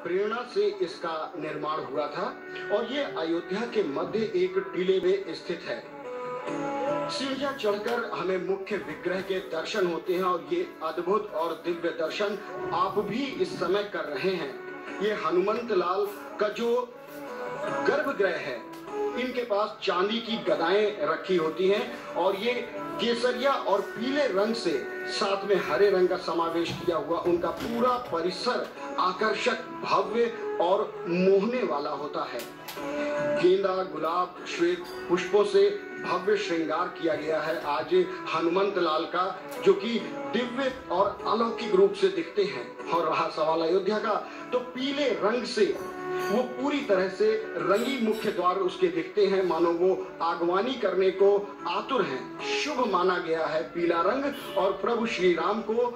प्रेरणा से इसका निर्माण हुआ था और ये अयोध्या के मध्य एक टीले में स्थित है। सीढ़ियां चढ़कर हमें मुख्य विग्रह के दर्शन होते हैं और ये अद्भुत और दिव्य दर्शन आप भी इस समय कर रहे हैं। ये हनुमंत लाल का जो गर्भगृह है, इनके पास चांदी की गदाएं रखी होती हैं और ये केसरिया और पीले रंग से साथ में हरे रंग का समावेश किया हुआ उनका पूरा परिसर आकर्षक, भव्य और मोहने वाला होता है। गेंदा, गुलाब, श्वेत पुष्पों से भव्य श्रृंगार किया गया है आज हनुमंत लाल का, जो कि दिव्य और अलौकिक रूप से दिखते हैं। और रहा सवाल अयोध्या का, तो पीले रंग से वो पूरी तरह से रंगी मुख्य द्वार उसके दिखते हैं, मानो वो आगवानी करने को आतुर हैं। शुभ माना गया है पीला रंग और प्रभु श्री राम को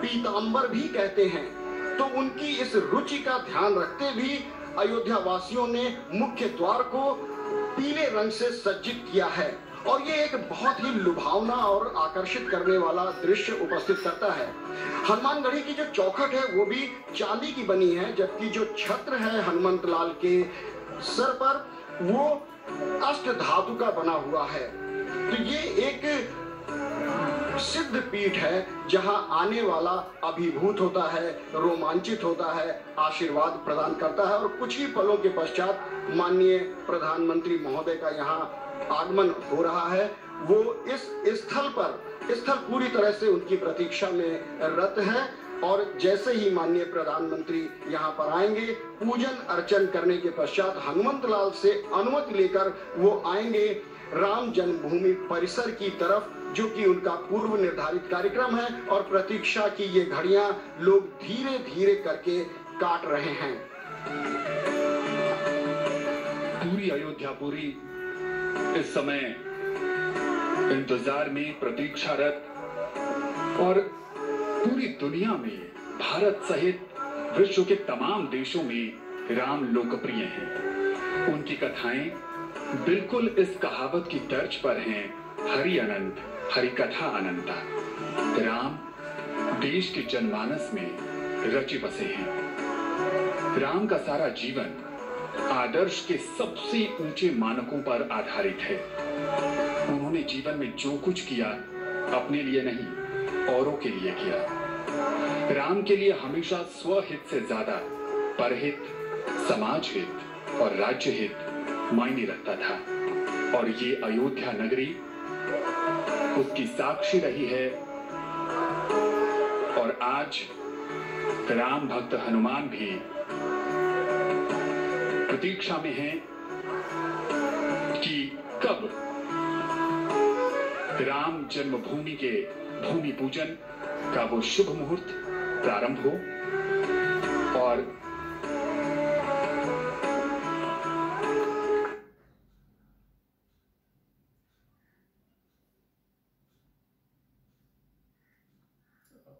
पीतांबर भी कहते हैं। तो उनकी इस रुचि का ध्यान रखते भी अयोध्या वासियों ने मुख्य द्वार को पीले रंग से सज्जित किया है और ये एक बहुत ही लुभावना और आकर्षित करने वाला दृश्य उपस्थित करता है। हनुमानगढ़ी की जो चौखट है वो भी चांदी की बनी है, जबकि जो छत्र है हनुमंत लाल के सर पर वो अष्ट धातु का बना हुआ है। तो ये एक सिद्ध पीठ है जहां आने वाला अभिभूत होता है, रोमांचित होता है, आशीर्वाद प्रदान करता है और कुछ ही पलों के पश्चात माननीय प्रधानमंत्री महोदय का यहाँ आगमन हो रहा है। वो इस स्थल पूरी तरह से उनकी प्रतीक्षा में रत है और जैसे ही माननीय प्रधानमंत्री यहाँ पर आएंगे, पूजन अर्चन करने के पश्चात हनुमंत लाल से अनुमति लेकर वो आएंगे राम जन्मभूमि परिसर की तरफ, जो कि उनका पूर्व निर्धारित कार्यक्रम है और प्रतीक्षा की ये घड़ियां लोग धीरे धीरे करके काट रहे हैं। पूरी अयोध्यापुरी इस समय इंतजार में प्रतीक्षारत और पूरी दुनिया में भारत सहित विश्व के तमाम देशों में राम लोकप्रिय हैं। उनकी कथाएं बिल्कुल इस कहावत की तर्ज पर हैं, हरि अनंत हरि कथा अनंता। राम देश के जनमानस में रचे बसे हैं। राम का सारा जीवन आदर्श के सबसे ऊंचे मानकों पर आधारित है। उन्होंने जीवन में जो कुछ किया अपने लिए नहीं, औरों के लिए किया। राम के लिए हमेशा स्वहित से ज्यादा परहित, समाज हित और राज्य हित मायने रखता था और ये अयोध्या नगरी उसकी साक्षी रही है। और आज राम भक्त हनुमान भी प्रतीक्षा में हैं कि कब राम जन्मभूमि के भूमि पूजन का वो शुभ मुहूर्त प्रारंभ हो और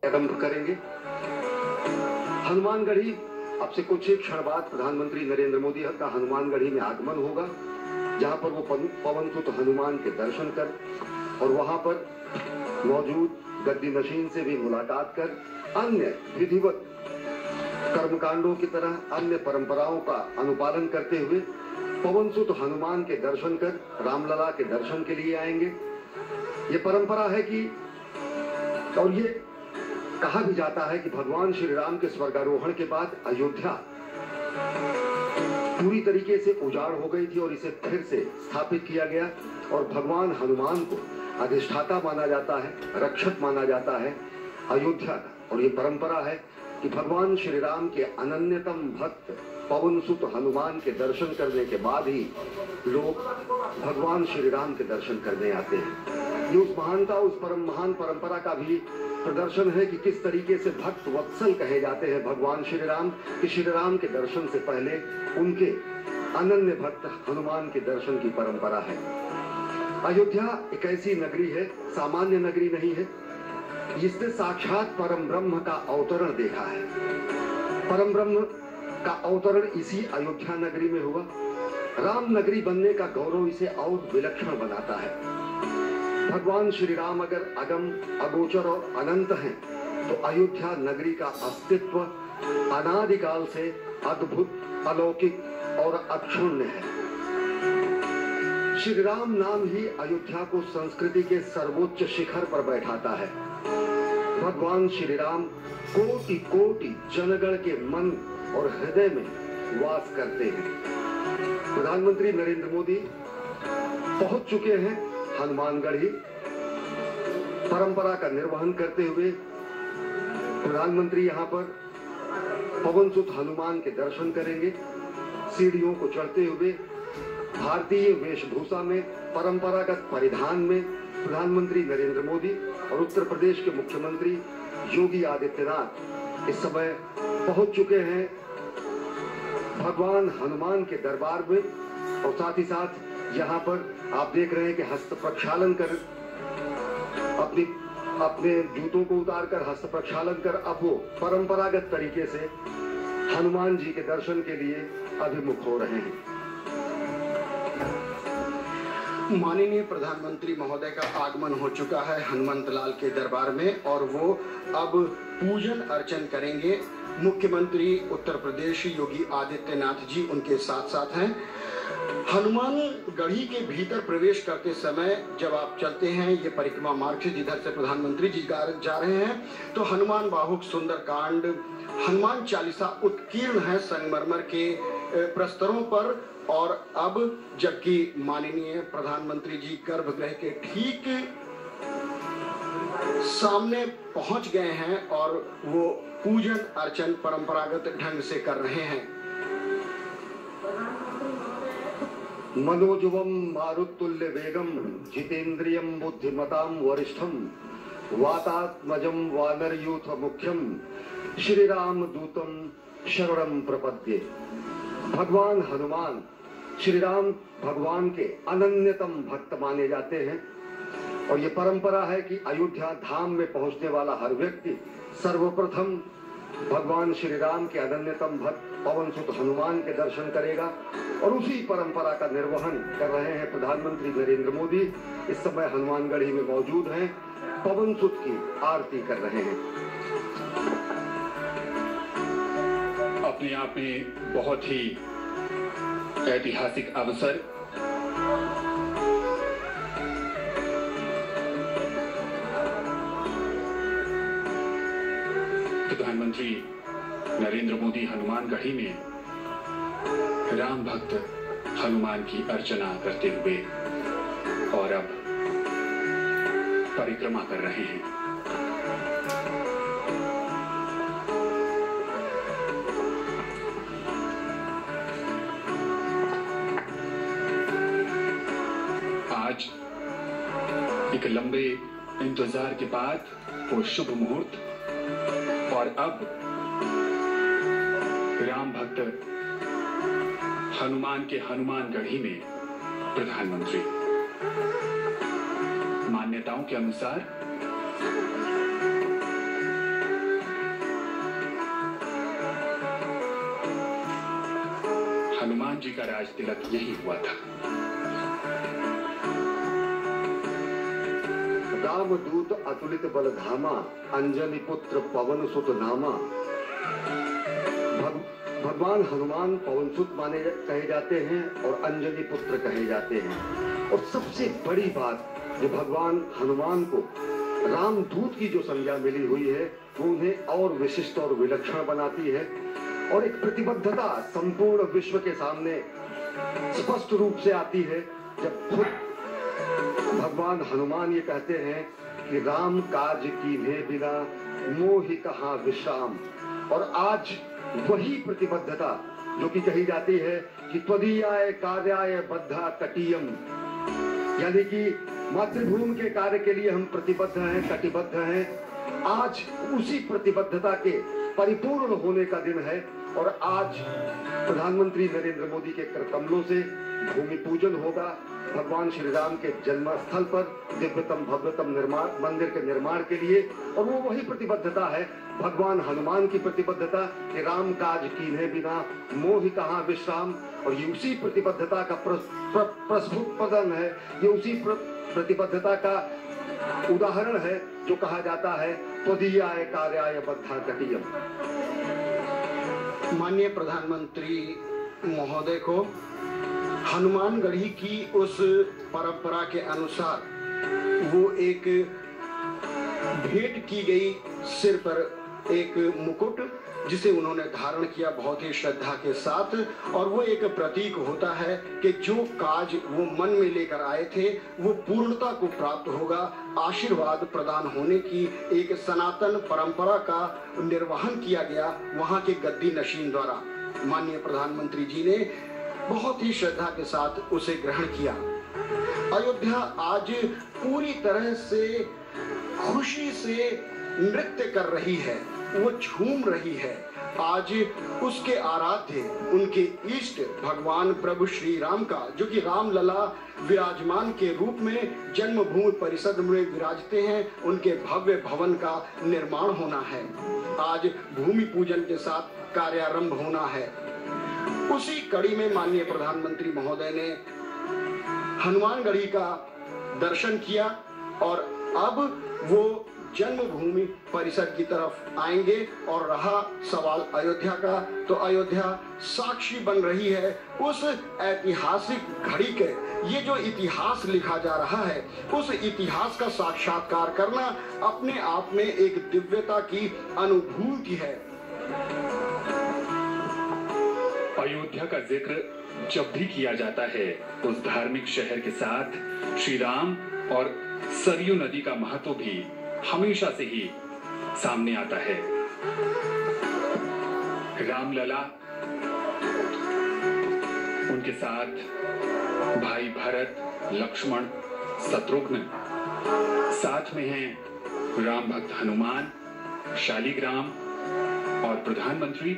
आरंभ करेंगे। हनुमानगढ़ी अब से कुछ ही क्षण बाद प्रधानमंत्री नरेंद्र मोदी का हनुमानगढ़ी में आगमन होगा, जहां पर वो पवनसुत हनुमान के दर्शन कर और वहां पर मौजूद गद्दी नशीन से भी मुलाकात कर अन्य विधिवत कर्मकांडों की तरह अन्य परंपराओं का अनुपालन करते हुए पवनसुत हनुमान के दर्शन कर रामलला के दर्शन के लिए आएंगे। ये परंपरा है कि, और ये कहा भी जाता है कि भगवान श्री राम के स्वर्गारोहण के बाद अयोध्या पूरी तरीके से उजाड़ हो गई थी और इसे फिर से स्थापित किया गया और भगवान हनुमान को अधिष्ठाता माना जाता है, रक्षक माना जाता है अयोध्या का। और ये परंपरा है कि भगवान श्री राम के अनन्यतम भक्त पवनसुत हनुमान के दर्शन करने के बाद ही लोग भगवान श्री राम के दर्शन करने आते हैं। ये उस महानता, उस महान परंपरा का भी प्रदर्शन है कि किस तरीके से भक्त वत्सल कहे जाते हैं भगवान श्री राम, कि श्री राम के दर्शन से पहले उनके अनन्य भक्त हनुमान के दर्शन की परंपरा है। अयोध्या एक ऐसी नगरी है, सामान्य नगरी नहीं है, जिसने साक्षात परम ब्रह्म का अवतरण देखा है। परम ब्रह्म का अवतरण इसी अयोध्या नगरी में हुआ। राम नगरी बनने का गौरव इसे और विलक्षण बनाता है। भगवान श्री राम अगर अगम, अगोचर और अनंत हैं, तो अयोध्या नगरी का अस्तित्व अनादिकाल से अद्भुत, अलौकिक और अक्षुण्ण है। श्री राम नाम ही अयोध्या को संस्कृति के सर्वोच्च शिखर पर बैठाता है। भगवान श्री राम कोटि कोटि जनगण के मन और हृदय में वास करते हैं। प्रधानमंत्री नरेंद्र मोदी पहुंच चुके हैं हनुमानगढ़ी। परंपरा का निर्वहन करते हुए प्रधानमंत्री यहां पर पवन सुत हनुमान के दर्शन करेंगे। सीढ़ियों को चढ़ते हुए भारतीय वेशभूषा में, परंपरागत परिधान में प्रधानमंत्री नरेंद्र मोदी और उत्तर प्रदेश के मुख्यमंत्री योगी आदित्यनाथ इस समय पहुंच चुके हैं भगवान हनुमान के दरबार में। और साथ ही साथ यहाँ पर आप देख रहे हैं कि हस्त प्रक्षालन कर अपने जूतों को उतारकर हस्त प्रक्षालन कर अब वो परंपरागत तरीके से हनुमान जी के दर्शन के लिए अभिमुख हो रहे हैं। माननीय प्रधानमंत्री महोदय का आगमन हो चुका है हनुमंत लाल के दरबार में और वो अब पूजन अर्चन करेंगे। मुख्यमंत्री उत्तर प्रदेश योगी आदित्यनाथ जी उनके साथ साथ हैं। हनुमान गढ़ी के भीतर प्रवेश करते समय जब आप चलते हैं ये परिक्रमा मार्ग से जिधर से प्रधानमंत्री जी जा रहे हैं तो हनुमान बाहुक सुंदरकांड, हनुमान चालीसा उत्कीर्ण है संगमरमर के प्रस्तरों पर। और अब जबकि माननीय प्रधानमंत्री जी गर्भगृह के ठीक सामने पहुंच गए हैं और वो पूजन अर्चन परंपरागत ढंग से कर रहे हैं। मनोजुवम मारुतुल्य वेगम जितेंद्रियम बुद्धिमताम वरिष्ठम वातात्मजम वानरयूथ मुख्यम श्री राम दूतम शरणम प्रपद्ये। भगवान हनुमान श्री राम भगवान के अनन्यतम भक्त माने जाते हैं और ये परंपरा है कि अयोध्या धाम में पहुंचने वाला हर व्यक्ति सर्वप्रथम भगवान श्री राम के अनन्यतम भक्त पवन सुत हनुमान के दर्शन करेगा। और उसी परंपरा का निर्वहन कर रहे हैं प्रधानमंत्री नरेंद्र मोदी। इस समय हनुमानगढ़ी में मौजूद हैं, पवन सुत की आरती कर रहे हैं। अपने आप में बहुत ही ऐतिहासिक अवसर। प्रधानमंत्री नरेंद्र मोदी हनुमानगढ़ी में राम भक्त हनुमान की अर्चना करते हुए और अब परिक्रमा कर रहे हैं। आज एक लंबे इंतजार के बाद वो शुभ मुहूर्त और अब राम भक्त हनुमान के हनुमानगढ़ी में प्रधानमंत्री मान्यताओं के अनुसार हनुमान जी का राज तिलक यही हुआ था। रामदूत अतुलित बलधामा अंजनी पुत्र पवन सुत नामा। भगवान हनुमान पवन सुत माने कहे जाते हैं और अंजनी पुत्र कहे जाते हैं। और सबसे बड़ी बात जो भगवान हनुमान को रामदूत की जो संज्ञा मिली हुई है वो उन्हें और विशिष्ट और विलक्षण बनाती है और एक प्रतिबद्धता संपूर्ण विश्व के सामने स्पष्ट रूप से आती है जब खुद भगवान हनुमान ये कहते हैं कि राम काज कीन्हे बिना मोहि कहाँ विश्राम। और आज वही प्रतिबद्धता जो कि कही जाती है कि त्वदीयाय कार्याय बद्धा कटियम, यानी कि मातृभूमि के कार्य के लिए हम प्रतिबद्ध हैं, कटिबद्ध हैं। आज उसी प्रतिबद्धता के परिपूर्ण होने का दिन है और आज प्रधानमंत्री नरेंद्र मोदी के कर कमलों से भूमि पूजन होगा। भगवान श्री राम के जन्म स्थल पर दिव्यतम भव्यतम निर्माण मंदिर के निर्माण के लिए। और वो वही प्रतिबद्धता है भगवान हनुमान की प्रतिबद्धता कि राम काज कीन्हे बिना मोहि कहाँ विश्राम। और ये उसी प्रतिबद्धता का प्रस्फुट पदन है, ये उसी प्रतिबद्धता का उदाहरण है जो कहा जाता है त्वदीयाय कार्याय बद्धा कटियम। माननीय प्रधानमंत्री महोदय को हनुमानगढ़ी की उस परंपरा के अनुसार वो एक भेंट की गई सिर पर एक मुकुट जिसे उन्होंने धारण किया बहुत ही श्रद्धा के साथ, और वो एक प्रतीक होता है कि जो काज वो मन में लेकर आए थे वो पूर्णता को प्राप्त होगा। आशीर्वाद प्रदान होने की एक सनातन परंपरा का निर्वहन किया गया वहां के गद्दी नशीन द्वारा। माननीय प्रधानमंत्री जी ने बहुत ही श्रद्धा के साथ उसे ग्रहण किया। अयोध्या आज पूरी तरह से खुशी से नृत्य कर रही है, वो झूम रही है। आज उसके आराध्य, उनके इष्ट भगवान प्रभु श्री राम का, जो कि रामलला विराजमान के रूप में जन्मभूमि परिसर में विराजते हैं, उनके भव्य भवन का निर्माण होना है। आज भूमि पूजन के साथ कार्यारंभ होना है। उसी कड़ी में माननीय प्रधानमंत्री महोदय ने हनुमानगढ़ी का दर्शन किया और अब वो जन्मभूमि परिसर की तरफ आएंगे। और रहा सवाल अयोध्या का, तो अयोध्या साक्षी बन रही है उस ऐतिहासिक घड़ी के। ये जो इतिहास लिखा जा रहा है, उस इतिहास का साक्षात्कार करना अपने आप में एक दिव्यता की अनुभूति है। अयोध्या का जिक्र जब भी किया जाता है, उस धार्मिक शहर के साथ श्री राम और सरयू नदी का महत्व भी हमेशा से ही सामने आता है। रामलला, उनके साथ भाई भरत, लक्ष्मण, शत्रुघ्न, साथ में हैं राम भक्त हनुमान, शालिग्राम और प्रधानमंत्री।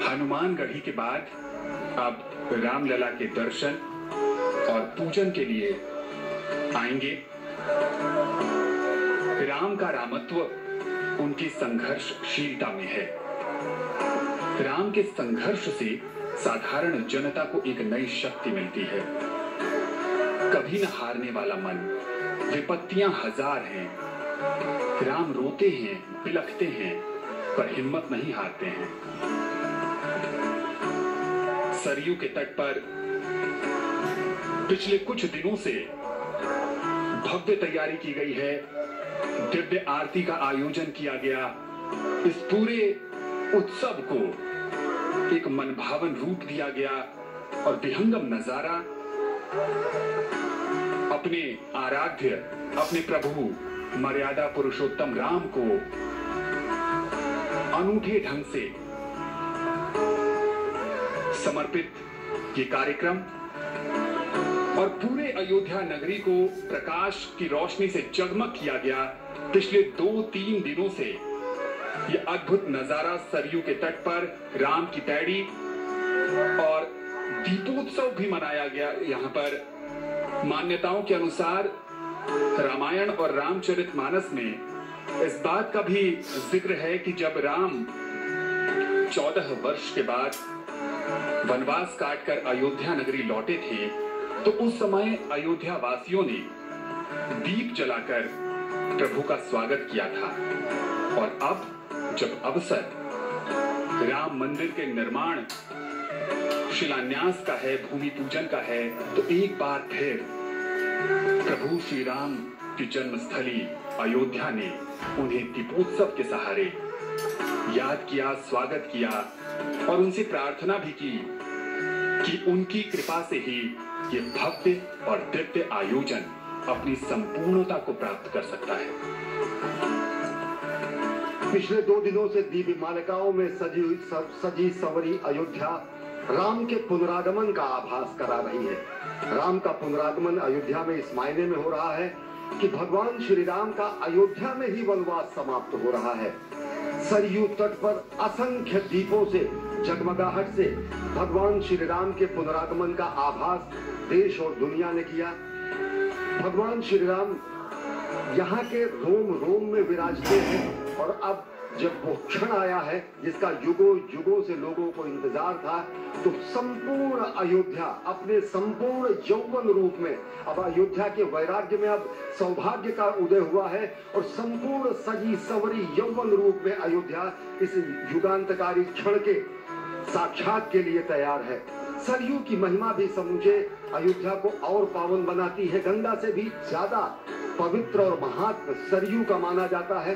हनुमानगढ़ी के बाद अब रामलला के दर्शन और पूजन के लिए आएंगे। राम का रामत्व उनकी संघर्षशीलता में है। राम के संघर्ष से साधारण जनता को एक नई शक्ति मिलती है। कभी न हारने वाला मन। विपत्तियां हजार हैं, राम रोते हैं, बिलखते हैं, पर हिम्मत नहीं हारते हैं। सरयू के तट पर पिछले कुछ दिनों से भव्य तैयारी की गई है। दिव्य आरती का आयोजन किया गया। इस पूरे उत्सव को एक मनभावन रूप दिया गया और विहंगम नजारा अपने आराध्य, अपने प्रभु मर्यादा पुरुषोत्तम राम को अनूठे ढंग से समर्पित ये कार्यक्रम और पूरे अयोध्या नगरी को प्रकाश की रोशनी से जगमग किया गया। पिछले 2-3 दिनों से ये अद्भुत नजारा सरयू के तट पर राम की पैड़ी और दीपोत्सव भी मनाया गया। यहाँ पर मान्यताओं के अनुसार रामायण और रामचरितमानस में इस बात का भी जिक्र है कि जब राम 14 वर्ष के बाद वनवास काटकर अयोध्या नगरी लौटे थे, तो उस समय अयोध्या वासियों ने दीप जलाकर प्रभु का स्वागत किया था। और अब जब अवसर राम मंदिर के निर्माण शिलान्यास का है, भूमि पूजन का है, तो एक बार फिर प्रभु श्री राम की जन्मस्थली अयोध्या ने उन्हें दीपोत्सव के सहारे याद किया, स्वागत किया और उनसे प्रार्थना भी की कि उनकी कृपा से ही ये भव्य और दिव्य आयोजन अपनी संपूर्णता को प्राप्त कर सकता है। पिछले 2 दिनों से दीपमालिकाओं में सजी संवरी अयोध्या राम के पुनरागमन का आभास करा रही है। राम का पुनरागमन अयोध्या में इस मायने में हो रहा है कि भगवान श्री राम का अयोध्या में ही वनवास समाप्त हो रहा है। सरयू तट पर असंख्य दीपों से, जगमगाहट से भगवान श्री राम के पुनरागमन का आभास देश और दुनिया ने किया। भगवान श्री राम यहाँ के रोम रोम में विराजते हैं और अब जब वो क्षण आया है जिसका युगों युगों से लोगों को इंतजार था, तो संपूर्ण अयोध्या अपने संपूर्ण यौवन रूप में, अब अयोध्या के वैराग्य में अब सौभाग्य का उदय हुआ है और संपूर्ण सजी संवरी यौवन रूप में अयोध्या इस युगांतकारी क्षण के साक्षात के लिए तैयार है। सरयू की महिमा भी समूचे अयोध्या को और पावन बनाती है। गंगा से भी ज्यादा पवित्र और महात्म सरयू का माना जाता है।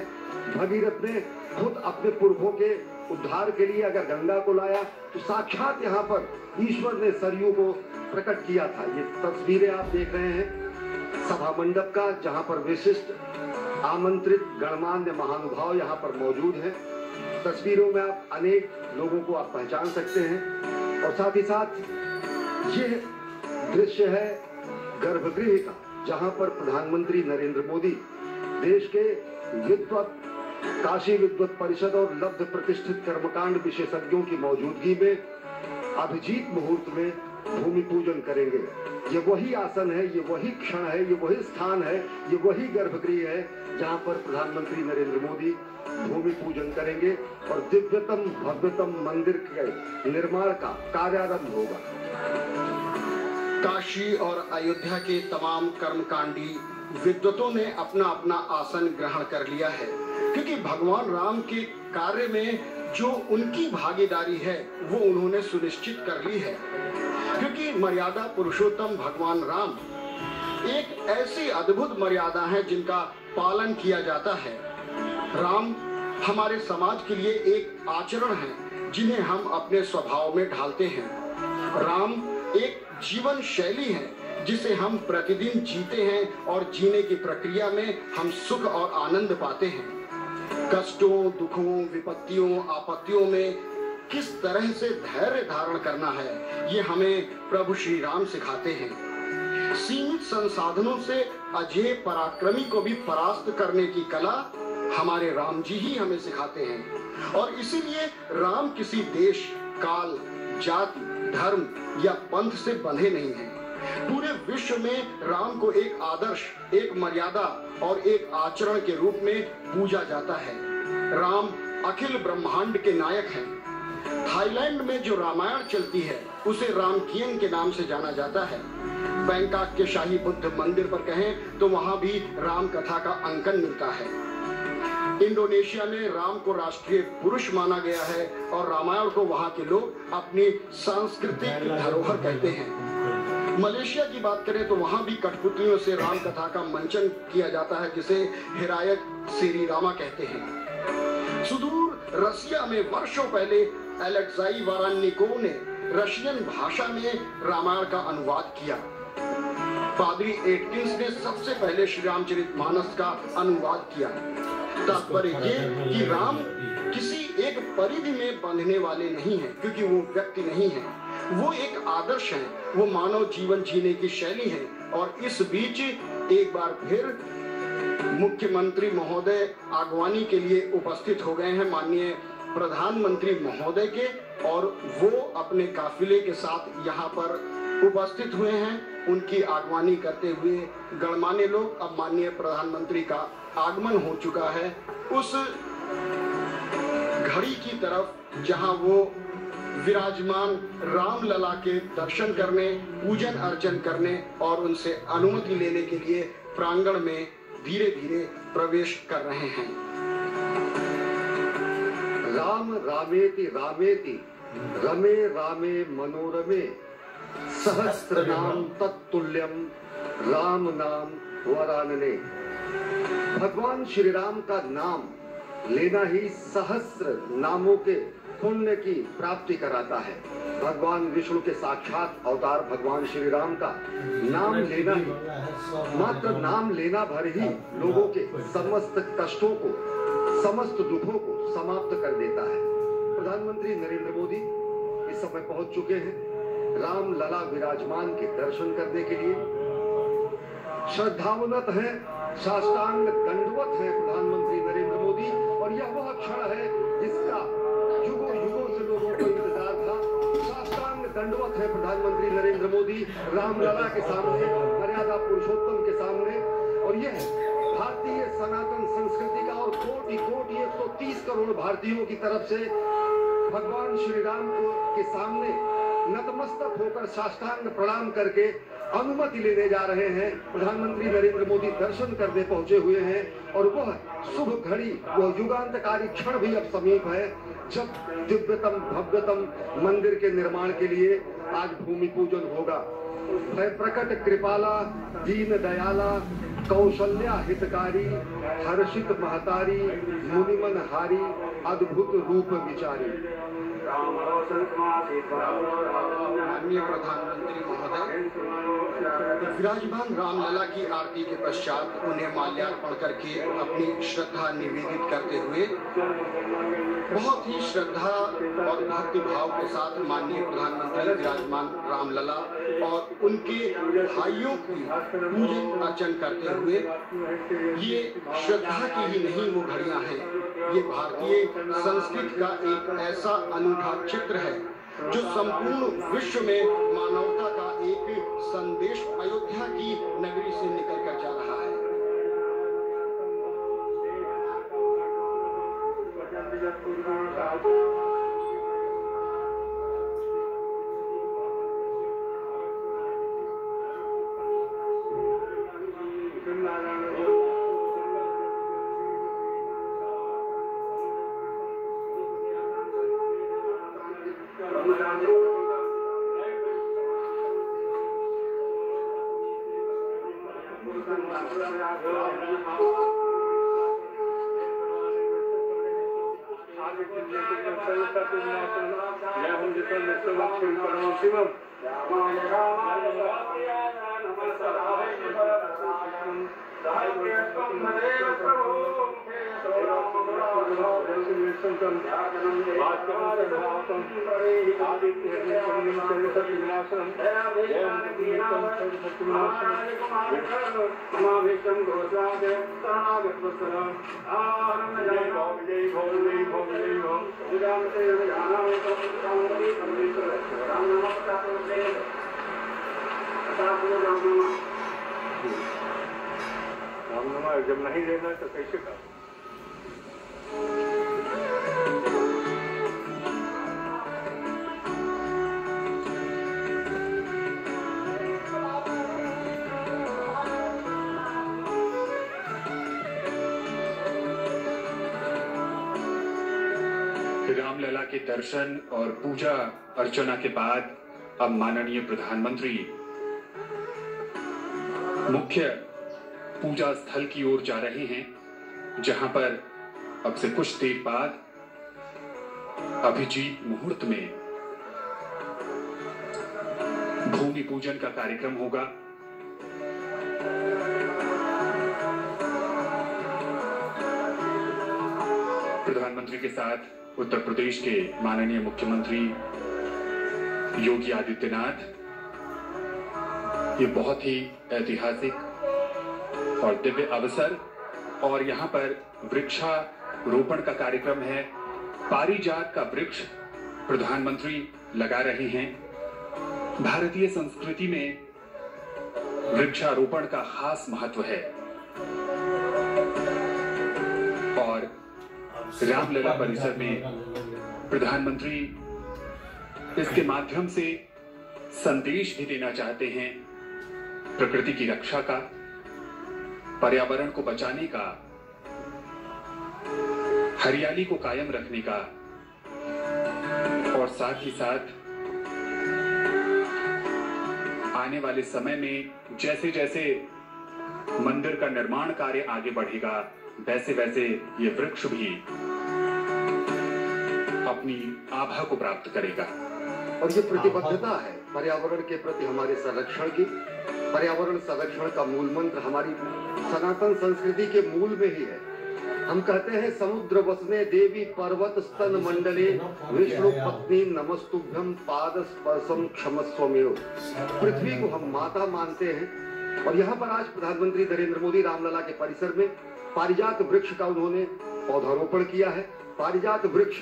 भगीरथ ने खुद अपने पुरखों के उद्धार के लिए अगर गंगा को लाया तो साक्षात यहाँ पर ईश्वर ने सरयू को प्रकट किया था। ये तस्वीरें आप देख रहे हैं सभा मंडप का, जहाँ पर विशिष्ट आमंत्रित गणमान्य महानुभाव यहाँ पर मौजूद हैं। तस्वीरों में आप अनेक लोगों को आप पहचान सकते हैं और साथ ही साथ ये दृश्य है गर्भगृह का, जहाँ पर प्रधानमंत्री नरेंद्र मोदी देश के विद्वत काशी विद्वत परिषद और लब्ध प्रतिष्ठित कर्मकांड विशेषज्ञों की मौजूदगी में अभिजीत मुहूर्त में भूमि पूजन करेंगे। ये वही आसन है, ये वही क्षण है, ये वही स्थान है, ये वही गर्भगृह है जहां पर प्रधानमंत्री नरेंद्र मोदी भूमि पूजन करेंगे और दिव्यतम भव्यतम मंदिर के निर्माण का कार्यारंभ होगा। काशी और अयोध्या के तमाम कर्मकांडी विद्वतों ने अपना अपना आसन ग्रहण कर लिया है, क्योंकि भगवान राम के कार्य में जो उनकी भागीदारी है वो उन्होंने सुनिश्चित कर ली है। क्योंकि मर्यादा पुरुषोत्तम भगवान राम एक ऐसी अद्भुत मर्यादा है जिनका पालन किया जाता है। राम हमारे समाज के लिए एक आचरण है जिन्हें हम अपने स्वभाव में ढालते हैं। राम एक जीवन शैली है जिसे हम प्रतिदिन जीते हैं और जीने की प्रक्रिया में हम सुख और आनंद पाते हैं। कष्टों, दुखों, विपत्तियों, आपत्तियों में किस तरह से धैर्य धारण करना है, ये हमें प्रभु श्री राम सिखाते हैं। सीमित संसाधनों से अजेय पराक्रमी को भी परास्त करने की कला हमारे राम जी ही हमें सिखाते हैं। और इसीलिए राम किसी देश, काल, जाति, धर्म या पंथ से बंधे नहीं हैं। पूरे विश्व में राम को एक आदर्श, एक मर्यादा और एक आचरण के रूप में पूजा जाता है। राम अखिल ब्रह्मांड के नायक हैं। थाईलैंड में जो रामायण चलती है उसे रामकियन के नाम से जाना जाता है। बैंकॉक के शाही बुद्ध मंदिर पर कहें तो वहां भी राम कथा का अंकन मिलता है। इंडोनेशिया में राम को राष्ट्रीय पुरुष माना गया है और रामायण को वहां के लोग अपनी सांस्कृतिक धरोहर कहते हैं। मलेशिया की बात करें तो वहां भी कठपुतलियों से राम कथा का मंचन किया जाता है, जिसे हिरायत सेरी रामा कहते हैं। सुदूर रसिया में वर्षों पहले अलेक्साई वारानिकोव ने रशियन भाषा में रामायण का अनुवाद किया। पादरी एटकिंस ने सबसे पहले श्री रामचरितमानस का अनुवाद किया। तात्पर्य ये कि राम किसी एक परिधि में बंधने वाले नहीं हैं, क्योंकि वो व्यक्ति नहीं है, वो एक आदर्श है, वो मानव जीवन जीने की शैली है। और इस बीच एक बार फिर मुख्यमंत्री महोदय आगवानी के लिए उपस्थित हो गए हैं माननीय प्रधानमंत्री महोदय के, और वो अपने काफिले के साथ यहाँ पर उपस्थित हुए हैं। उनकी आगवानी करते हुए गणमान्य लोग, अब माननीय प्रधानमंत्री का आगमन हो चुका है उस घड़ी की तरफ जहां वो विराजमान राम लला के दर्शन करने, पूजन अर्चन करने और उनसे अनुमति लेने के लिए प्रांगण में धीरे धीरे प्रवेश कर रहे हैं। राम रामेति रामेति रमे रामे मनोरमे सहस्त्र नाम तत्तुल्यम राम नाम वरानने। भगवान श्री राम का नाम लेना ही सहस्त्र नामों के पुण्य की प्राप्ति कराता है। भगवान विष्णु के साक्षात अवतार भगवान श्री राम का नाम लेना ही, मात्र नाम लेना भर ही लोगों के समस्त कष्टों को, समस्त दुखों को समाप्त कर देता है। प्रधानमंत्री नरेंद्र मोदी इस समय पहुंच चुके हैं राम लला विराजमान के दर्शन करने के लिए। श्रद्धावनत है, साष्टांग दंडवत है प्रधानमंत्री नरेंद्र मोदी, और यह वह क्षण है जिसका युगों युगों से लोगों को इंतजार था। साष्टांग दंडवत है प्रधानमंत्री नरेंद्र मोदी रामलला के सामने, मर्यादा पुरुषोत्तम के सामने। और यह भारतीय सनातन संस्कृति का और कोटि कोटि 130 करोड़ भारतीयों की तरफ से भगवान श्री राम के सामने नतमस्तक होकर साष्टांग प्रणाम करके अनुमति लेने जा रहे हैं। प्रधानमंत्री नरेंद्र मोदी दर्शन करने पहुंचे हुए हैं और वह शुभ घड़ी, वह युगांतकारी क्षण भी अब समीप है जब दिव्यतम भव्यतम मंदिर के निर्माण के लिए आज भूमि पूजन होगा। है प्रकट कृपाला, दीन दयाला, कौशल्या हितकारी, हर्षित महतारी, मुनिमन हारी, अद्भुत रूप विचारी। माननीय प्रधानमंत्री महोदय, विराजमान रामलला की आरती के पश्चात उन्हें माल्यार्पण करके अपनी श्रद्धा निवेदित करते हुए बहुत ही श्रद्धा और भक्ति भाव के साथ माननीय प्रधानमंत्री विराजमान रामलला और उनके भाइयों की पूजन अर्चन करते हुए, ये श्रद्धा की ही नहीं वो घड़ियां हैं, ये भारतीय संस्कृति का एक ऐसा अनूठा चित्र है जो संपूर्ण विश्व में मानवता का एक संदेश अयोध्या की नगरी से निकल कर जा रहा है। जब नहीं लेना तो कैसे कर? रामलला के दर्शन और पूजा अर्चना के बाद अब माननीय प्रधानमंत्री मुख्य पूजा स्थल की ओर जा रहे हैं, जहां पर अब से कुछ देर बाद अभिजीत मुहूर्त में भूमि पूजन का कार्यक्रम होगा। प्रधानमंत्री के साथ उत्तर प्रदेश के माननीय मुख्यमंत्री योगी आदित्यनाथ, ये बहुत ही ऐतिहासिक और दिव्य अवसर, और यहाँ पर वृक्षारोपण का कार्यक्रम है। पारिजात का वृक्ष प्रधानमंत्री लगा रहे हैं। भारतीय संस्कृति में वृक्षारोपण का खास महत्व है और रामलला परिसर में प्रधानमंत्री इसके माध्यम से संदेश भी देना चाहते हैं, प्रकृति की रक्षा का, पर्यावरण को बचाने का, हरियाली को कायम रखने का, और साथ ही साथ आने वाले समय में जैसे जैसे मंदिर का निर्माण कार्य आगे बढ़ेगा, वैसे वैसे ये वृक्ष भी अपनी आभा को प्राप्त करेगा। और ये प्रतिबद्धता है पर्यावरण के प्रति हमारे संरक्षण की। पर्यावरण संरक्षण का मूल मंत्र हमारी सनातन संस्कृति के मूल में ही है। हम कहते हैं समुद्र वसने देवी पर्वत स्तन मंडले विष्णु पत्नी नमस्तुभ्यम पाद स्पर्शम क्षमस्वमेव। पृथ्वी को हम माता मानते हैं और यहाँ पर आज प्रधानमंत्री नरेंद्र मोदी रामलला के परिसर में पारिजात वृक्ष का उन्होंने पौधारोपण किया है। पारिजात वृक्ष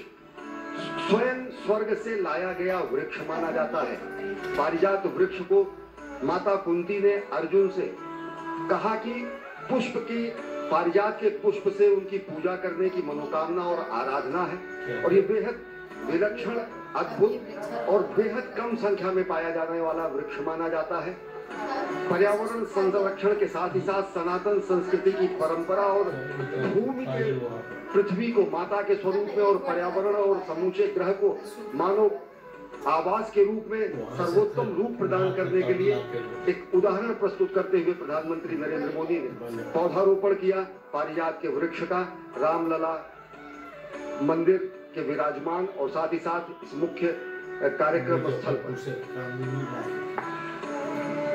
स्वयं स्वर्ग से लाया गया वृक्ष माना जाता है। पारिजात वृक्ष को माता कुंती ने अर्जुन से कहा कि पुष्प की, पारिजात के पुष्प से उनकी पूजा करने की मनोकामना और आराधना है और ये बेहद विलक्षण अद्भुत और बेहद कम संख्या में पाया जाने वाला वृक्ष माना जाता है। पर्यावरण संरक्षण के साथ ही साथ सनातन संस्कृति की परंपरा और भूमि के पृथ्वी को माता के स्वरूप में और पर्यावरण और समूचे ग्रह को मानव आवास के रूप में सर्वोत्तम रूप प्रदान करने के लिए एक उदाहरण प्रस्तुत करते हुए प्रधानमंत्री नरेंद्र मोदी ने पौधारोपण किया। पारिजात के वृक्ष का रामलला मंदिर के विराजमान और साथ ही साथ इस मुख्य कार्यक्रम स्थल पर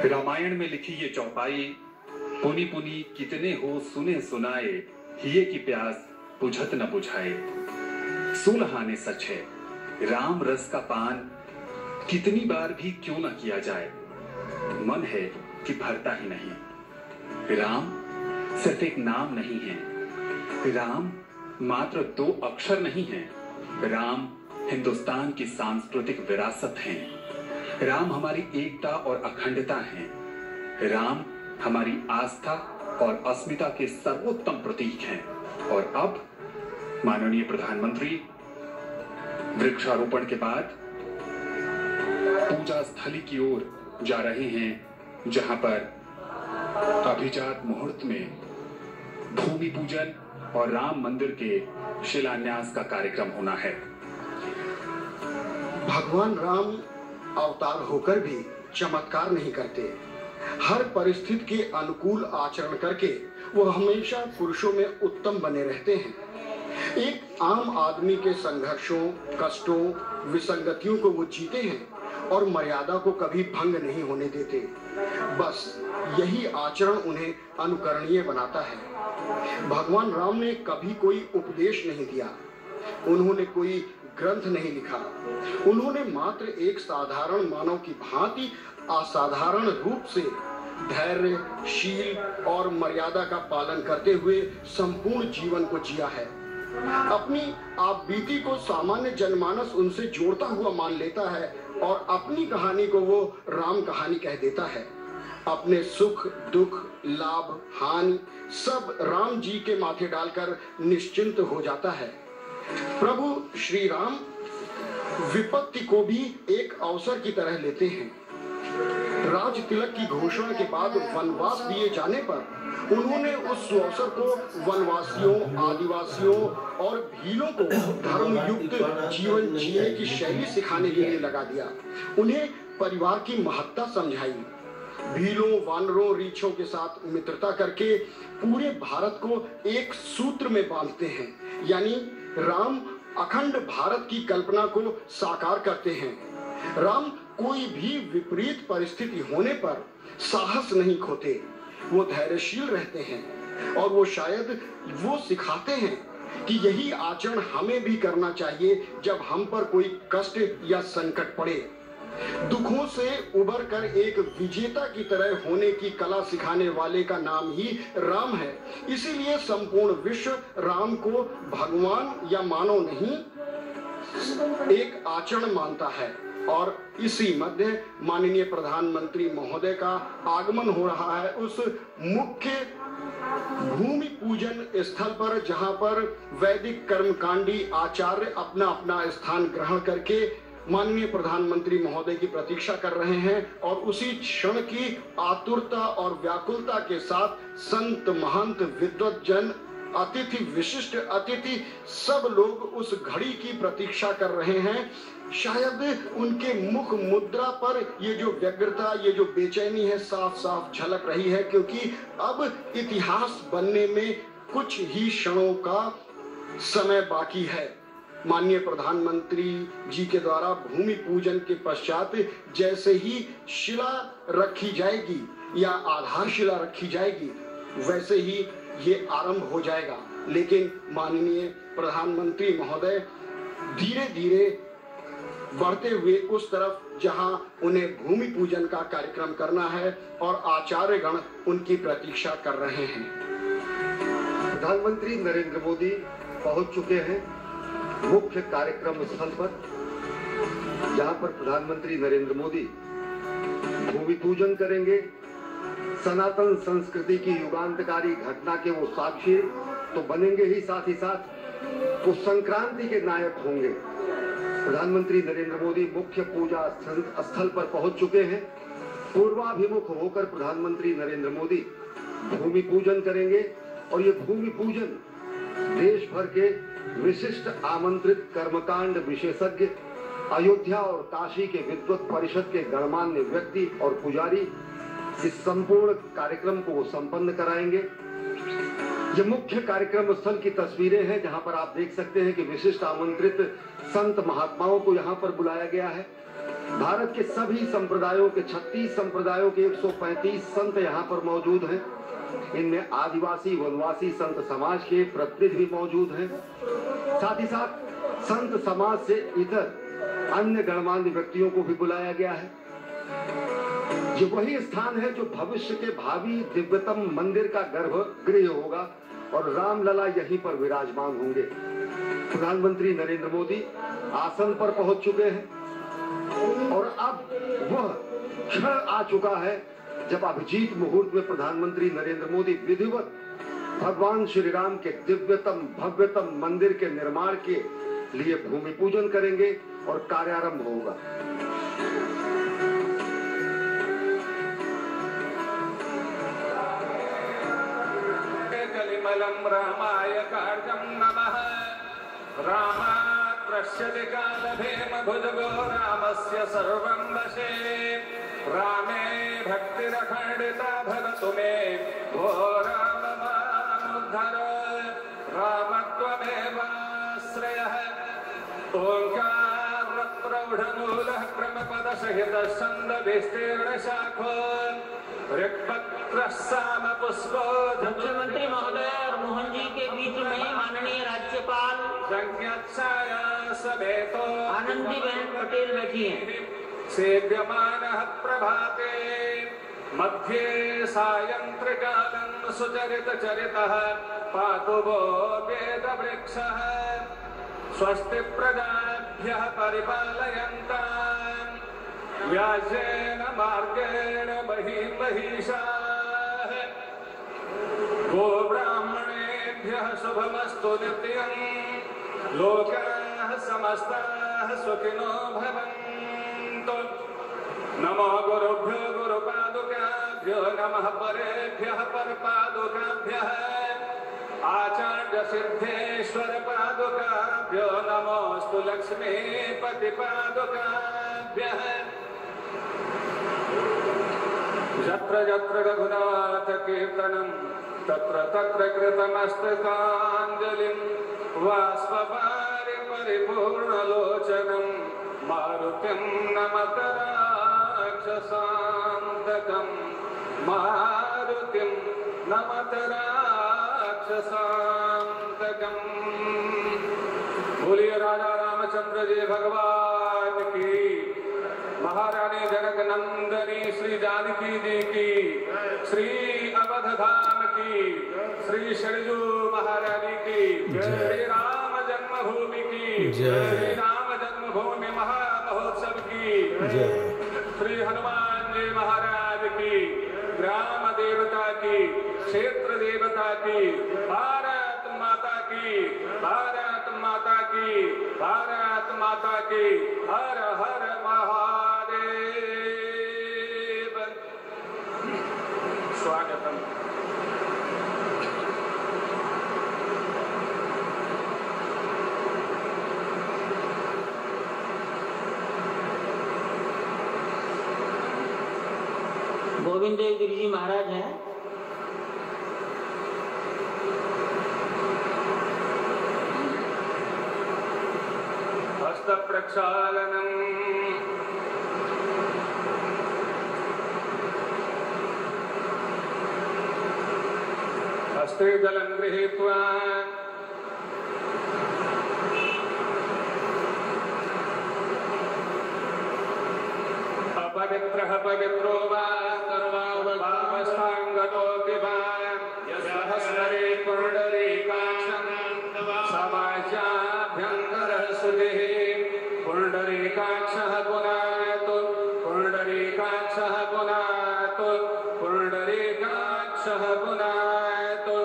रामायण में लिखी ये चौपाई, पुनी पुनी कितने हो सुने सुनाए, हिये की प्यास बुझत न बुझाए। सुलहाने सच है, राम रस का पान कितनी बार भी क्यों न किया जाए, मन है कि भरता ही नहीं। राम सिर्फ एक नाम नहीं है, राम मात्र 2 अक्षर नहीं है, राम हिंदुस्तान की सांस्कृतिक विरासत है। राम हमारी एकता और अखंडता है। राम हमारी आस्था और अस्मिता के सर्वोत्तम प्रतीक हैं। और अब माननीय प्रधानमंत्री वृक्षारोपण के बाद पूजा स्थली की ओर जा रहे हैं, जहां पर अभिजात मुहूर्त में भूमि पूजन और राम मंदिर के शिलान्यास का कार्यक्रम होना है। भगवान राम अवतार होकर भी चमत्कार नहीं करते। हर परिस्थिति के अनुकूल आचरण करके वो हमेशा पुरुषों में उत्तम बने रहते हैं। एक आम आदमी के संघर्षों, कष्टों, विसंगतियों को वो जीते हैं और मर्यादा को कभी भंग नहीं होने देते। बस यही आचरण उन्हें अनुकरणीय बनाता है। भगवान राम ने कभी कोई उपदेश नहीं दिया, उन्होंने कोई ग्रंथ नहीं लिखा, उन्होंने मात्र एक साधारण मानव की भांति असाधारण रूप से धैर्य, शील और मर्यादा का पालन करते हुए संपूर्ण जीवन को जिया है। अपनी आप बीती को सामान्य जनमानस उनसे जोड़ता हुआ मान लेता है और अपनी कहानी को वो राम कहानी कह देता है। अपने सुख, दुख, लाभ, हानि सब राम जी के माथे डालकर निश्चिंत हो जाता है। प्रभु श्री राम विपत्ति को भी एक अवसर की तरह लेते हैं। राज तिलक की घोषणा के बाद वनवास दिए जाने पर उन्होंने उस अवसर को वनवासियों, आदिवासियों और भीलों को धर्मयुक्त जीवन जीने की शैली सिखाने के लिए लगा दिया। उन्हें परिवार की महत्ता समझाई। भीलों, वानरों, रीछों के साथ मित्रता करके पूरे भारत को एक सूत्र में बांधते हैं, यानी राम अखंड भारत की कल्पना को साकार करते हैं। राम कोई भी विपरीत परिस्थिति होने पर साहस नहीं खोते, वो धैर्यशील रहते हैं और वो शायद वो सिखाते हैं कि यही आचरण हमें भी करना चाहिए जब हम पर कोई कष्ट या संकट पड़े। दुखों से उबर कर एक विजेता की तरह होने की कला सिखाने वाले का नाम ही राम है। इसीलिए संपूर्ण विश्व राम को भगवान या मानव नहीं, एक आचरण मानता है। और इसी मध्य माननीय प्रधानमंत्री महोदय का आगमन हो रहा है उस मुख्य भूमि पूजन स्थल पर, जहां पर वैदिक कर्मकांडी आचार्य अपना अपना स्थान ग्रहण करके माननीय प्रधानमंत्री महोदय की प्रतीक्षा कर रहे हैं। और उसी क्षण की आतुरता और व्याकुलता के साथ संत, महंत, विद्वज्जन, अतिथि, विशिष्ट अतिथि सब लोग उस घड़ी की प्रतीक्षा कर रहे हैं। शायद उनके मुख मुद्रा पर ये जो व्यग्रता, ये जो बेचैनी है साफ साफ झलक रही है, क्योंकि अब इतिहास बनने में कुछ ही क्षणों का समय बाकी है। माननीय प्रधानमंत्री जी के द्वारा भूमि पूजन के पश्चात जैसे ही शिला रखी जाएगी या आधारशिला रखी जाएगी, वैसे ही ये आरंभ हो जाएगा। लेकिन माननीय प्रधानमंत्री महोदय धीरे धीरे बढ़ते हुए उस तरफ जहां उन्हें भूमि पूजन का कार्यक्रम करना है और आचार्यगण उनकी प्रतीक्षा कर रहे हैं। प्रधानमंत्री नरेंद्र मोदी पहुंच चुके हैं मुख्य कार्यक्रम स्थल पर, जहां पर प्रधानमंत्री नरेंद्र मोदी भूमि पूजन करेंगे। सनातन संस्कृति की युगांतकारी घटना के वो साक्षी तो बनेंगे ही, साथ वो संक्रांति के नायक होंगे। प्रधानमंत्री नरेंद्र मोदी मुख्य पूजा स्थल पर पहुंच चुके हैं। पूर्वाभिमुख होकर प्रधानमंत्री नरेंद्र मोदी भूमि पूजन करेंगे और ये भूमि पूजन देश भर के विशिष्ट आमंत्रित कर्मकांड विशेषज्ञ, अयोध्या और काशी के विद्वत परिषद के गणमान्य व्यक्ति और पुजारी इस संपूर्ण कार्यक्रम को संपन्न कराएंगे। ये मुख्य कार्यक्रम स्थल की तस्वीरें हैं जहां पर आप देख सकते हैं कि विशिष्ट आमंत्रित संत महात्माओं को यहां पर बुलाया गया है। भारत के सभी संप्रदायों के 36 संप्रदायों के 135 संत यहाँ पर मौजूद हैं। इनमें आदिवासी वनवासी संत समाज के प्रतिनिधि भी मौजूद हैं। साथ ही साथ संत समाज से इतर अन्य गणमान्य व्यक्तियों को भी बुलाया गया है। ये वही स्थान है जो भविष्य के भावी दिव्यतम मंदिर का गर्भगृह होगा और रामलला यहीं पर विराजमान होंगे। प्रधानमंत्री नरेंद्र मोदी आसन पर पहुंच चुके हैं और अब वह क्षण आ चुका है जब अभिजीत मुहूर्त में प्रधानमंत्री नरेंद्र मोदी विधिवत भगवान श्री राम के दिव्यतम भव्यतम मंदिर के निर्माण के लिए भूमि पूजन करेंगे और कार्यारंभ होगा। कलिमलं रामाय कार्यं नमः। रामात्रश्यति कालभेम भुजगो रामस्य सर्वं वशे। रामे भक्तिरखण्डिता भवतु मे भो राम मामुद्धर। रामत्वमेवाश्रयः ओङ्कारप्रौढमूलः क्रमपदसहितः छन्दविस्तीर्णशाखो ऋक्पत्रः सामपुष्पो। मुख्यमंत्री महोदय और मोहन जी के बीच में माननीय राज्यपाल समेतो आनंदीबेन पटेल बैठी हैं। सेव्यमानः प्रभाते मध्ये सायंत्रिकालं सुचरितचरितः पातु वो वेदवृक्षः। स्वस्ति प्रजाभ्यः परिपालयन्ताम् व्याजेन मार्गेण बहिर्बहिषाः। गोब्राह्मणेभ्यः शुभमस्तु नित्यम् लोकाः समस्ताः सुखिनो भवन्तु। नमो गुरुभ्यो गुरुपादुकाभ्यो नमः परेभ्यः परपादुकाभ्यः। आचार्य सिद्धेश्वर पादुकाभ्यो नमोस्तु लक्ष्मीपति पादुकाभ्यः। यत्र यत्र रघुनाथ कीर्तनं तत्र तत्र कृतमस्तकाञ्जलिं वाष्पवारि परिपूर्णलोचनं मारुतिं नमत राक्षसान्तकं। मारुतिं नमत राक्षसान्तकं। बोलिए राजा रामचंद्र जी भगवान की, महारानी जनक नंदनी श्री जानकी जी की, श्री अवध धाम की, श्री शरजू महारानी की, श्री राम जन्मभूमि की, श्री राम जन्मभूमि महामहोत्सव की, श्री हनुमान जी महाराज की, ग्राम देवता की, क्षेत्र देवता की, भारत माता की, भारत माता की, भारत माता की। हर हर महादेव। स्वागतम। गोविंद देव गिरी जी महाराज हैं। हस्त प्रक्षालनम हस्ते जलं गृहीत्वा अपवित्रः पवित्रो वा सर्वावस्थाङ्गतोऽपि वा सहस्रे पुण्डरीकाक्षं समाज्याभ्यन्तरः सुधिः। पुण्डरीकाक्षः पुनातु पुण्डरीकाक्षः पुनातु पुण्डरीकाक्षः पुनातु।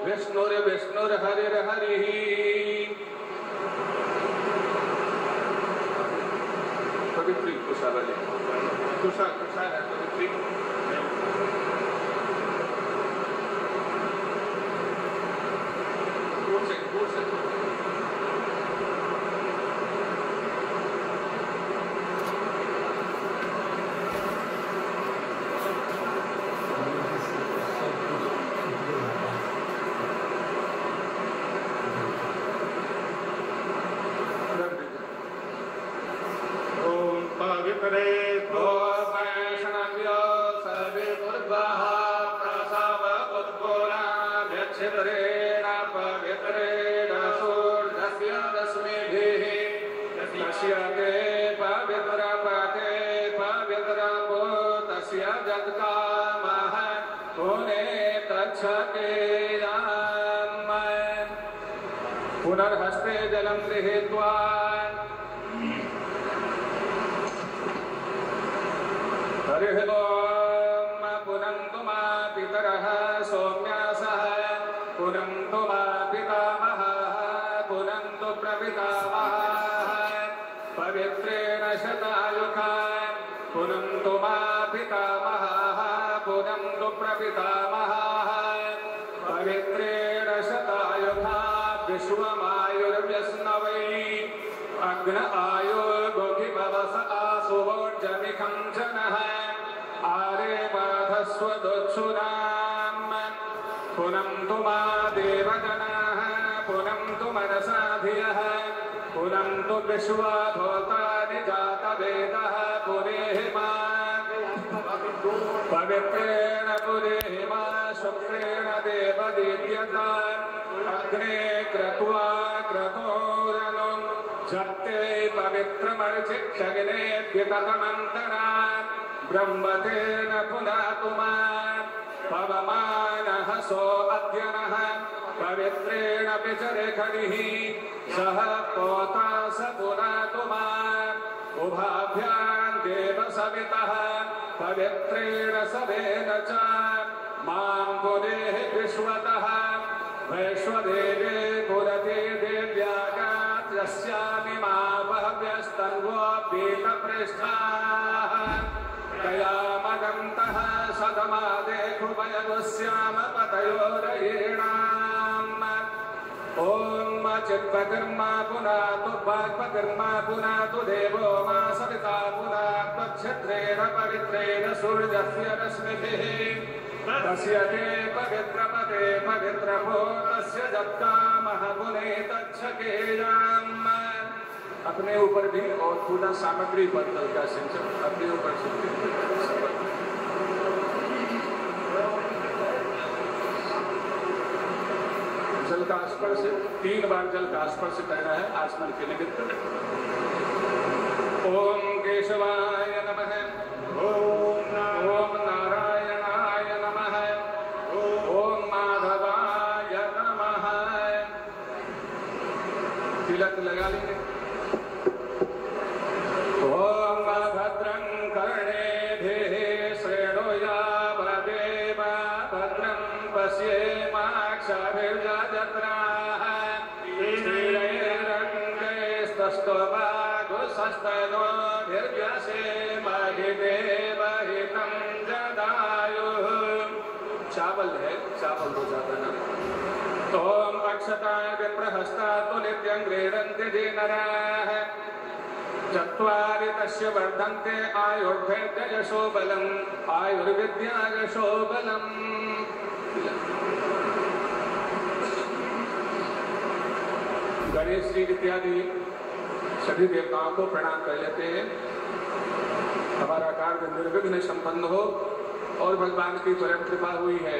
विष्णुर्विष्णुर्हरिर्हरिः। खुशा खुशा है तो ठीक। दूर से पुनर्हस्ते जलम गृहीत्वा हरिः ओम पुनन्तु मा पितरः सौम्यासः पुनन्तु मा पितामहः पुनन्तु प्रपितामहः पवित्रेण शतायुषा पुनन्तु मा पितामहः पुनन्तु प्रपितामहः पवित्रेण शतायुषा विश्वमायुर्व्यस्नवै अग्न आयुर्गोभिभवस आसुवोर्जमिखं जनः आरे बाधस्वदुत्सुराम् पुनन्तु मा देवगणाः पुनन्तु मनसा धियः पुनन्तु विश्वभूतानि जातवेदः पुरेहिमा पवित्रेण पुरेहिमा शुक्रेण देवदीप्यता अग्ने क्रत्वा क्रतोरनुं जप्ते पवित्रमर्चिक्षगिने द्विततमन्तरा ब्रह्मतेन पुनातु मा पवमानः सो अद्यनः पवित्रेण पिचरेखनिः सह पोता स पुनातु मा उभाभ्यां देव सवितः पवित्रेण सवेन च मां पुरेः विश्वतः वैश्वदेवे पुरते देव्यागात् यस्यामि मा बह्व्यस्तन्वोऽपीतपृष्ठाः कयामगन्तः सदमादेखुभयगुस्याम पतयोरयीणाम् ॐ चित्पकर्मा पुनातु वाक्पकर्मा पुनातु देवो मा सविता पुनात्वक्षत्रेण पवित्रेण सूर्यस्य रश्मिभिः तस्य ते पवित्रपते पवित्रभूतस्य जप्तामः पुनेतच्छकेयाम्। अपने ऊपर भी और पूजा सामग्री पर जल का सिंचन अपने ऊपर जल का स्पर्श 3 बार जल का स्पर्श करना है आसमान के निमित्त। ओम केशवाय नमः ओम नारायणाय नमः ओम माधवाय नमः। तिलक लगा लेंगे। ओम भद्रं कर्णेभिः श्रेणुयावदेव भद्रं पश्येमाक्षभिर्यजत्राः श्रीरैरङ्गैस्तस्तवागुसस्तनोभिर्व्यसेमहिदेवहितं जदायुः। चावल है, चावल हो जाता ना। तोम अक्षताय विप्रहस्ता तो नित्यं गृह्णन्ति नराः चत्वारि तस्य वर्धन्ते आयुर्भेद्ययशो बलम् आयुर्विद्यायशो बलम्। गणेश जी इत्यादि सभी देवताओं को प्रणाम कर लेते हैं। हमारा कार्य निर्विघ्न संपन्न हो और भगवान की परम कृपा हुई है।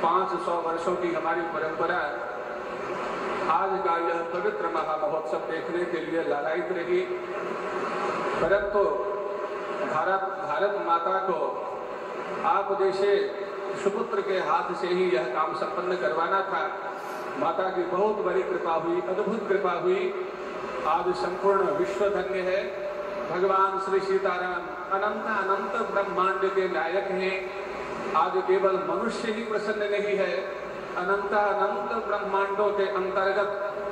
500 वर्षों की हमारी परंपरा आज का यह पवित्र महामहोत्सव देखने के लिए लालायित रही। परंतु भारत माता को आप जैसे सुपुत्र के हाथ से ही यह काम संपन्न करवाना था। माता की बहुत बड़ी कृपा हुई, अद्भुत कृपा हुई। आज संपूर्ण विश्व धन्य है। भगवान श्री सीताराम अनंत अनंत ब्रह्मांड के नायक हैं। आज केवल मनुष्य ही प्रसन्न नहीं है, अनंत अनंत ब्रह्मांडों के अंतर्गत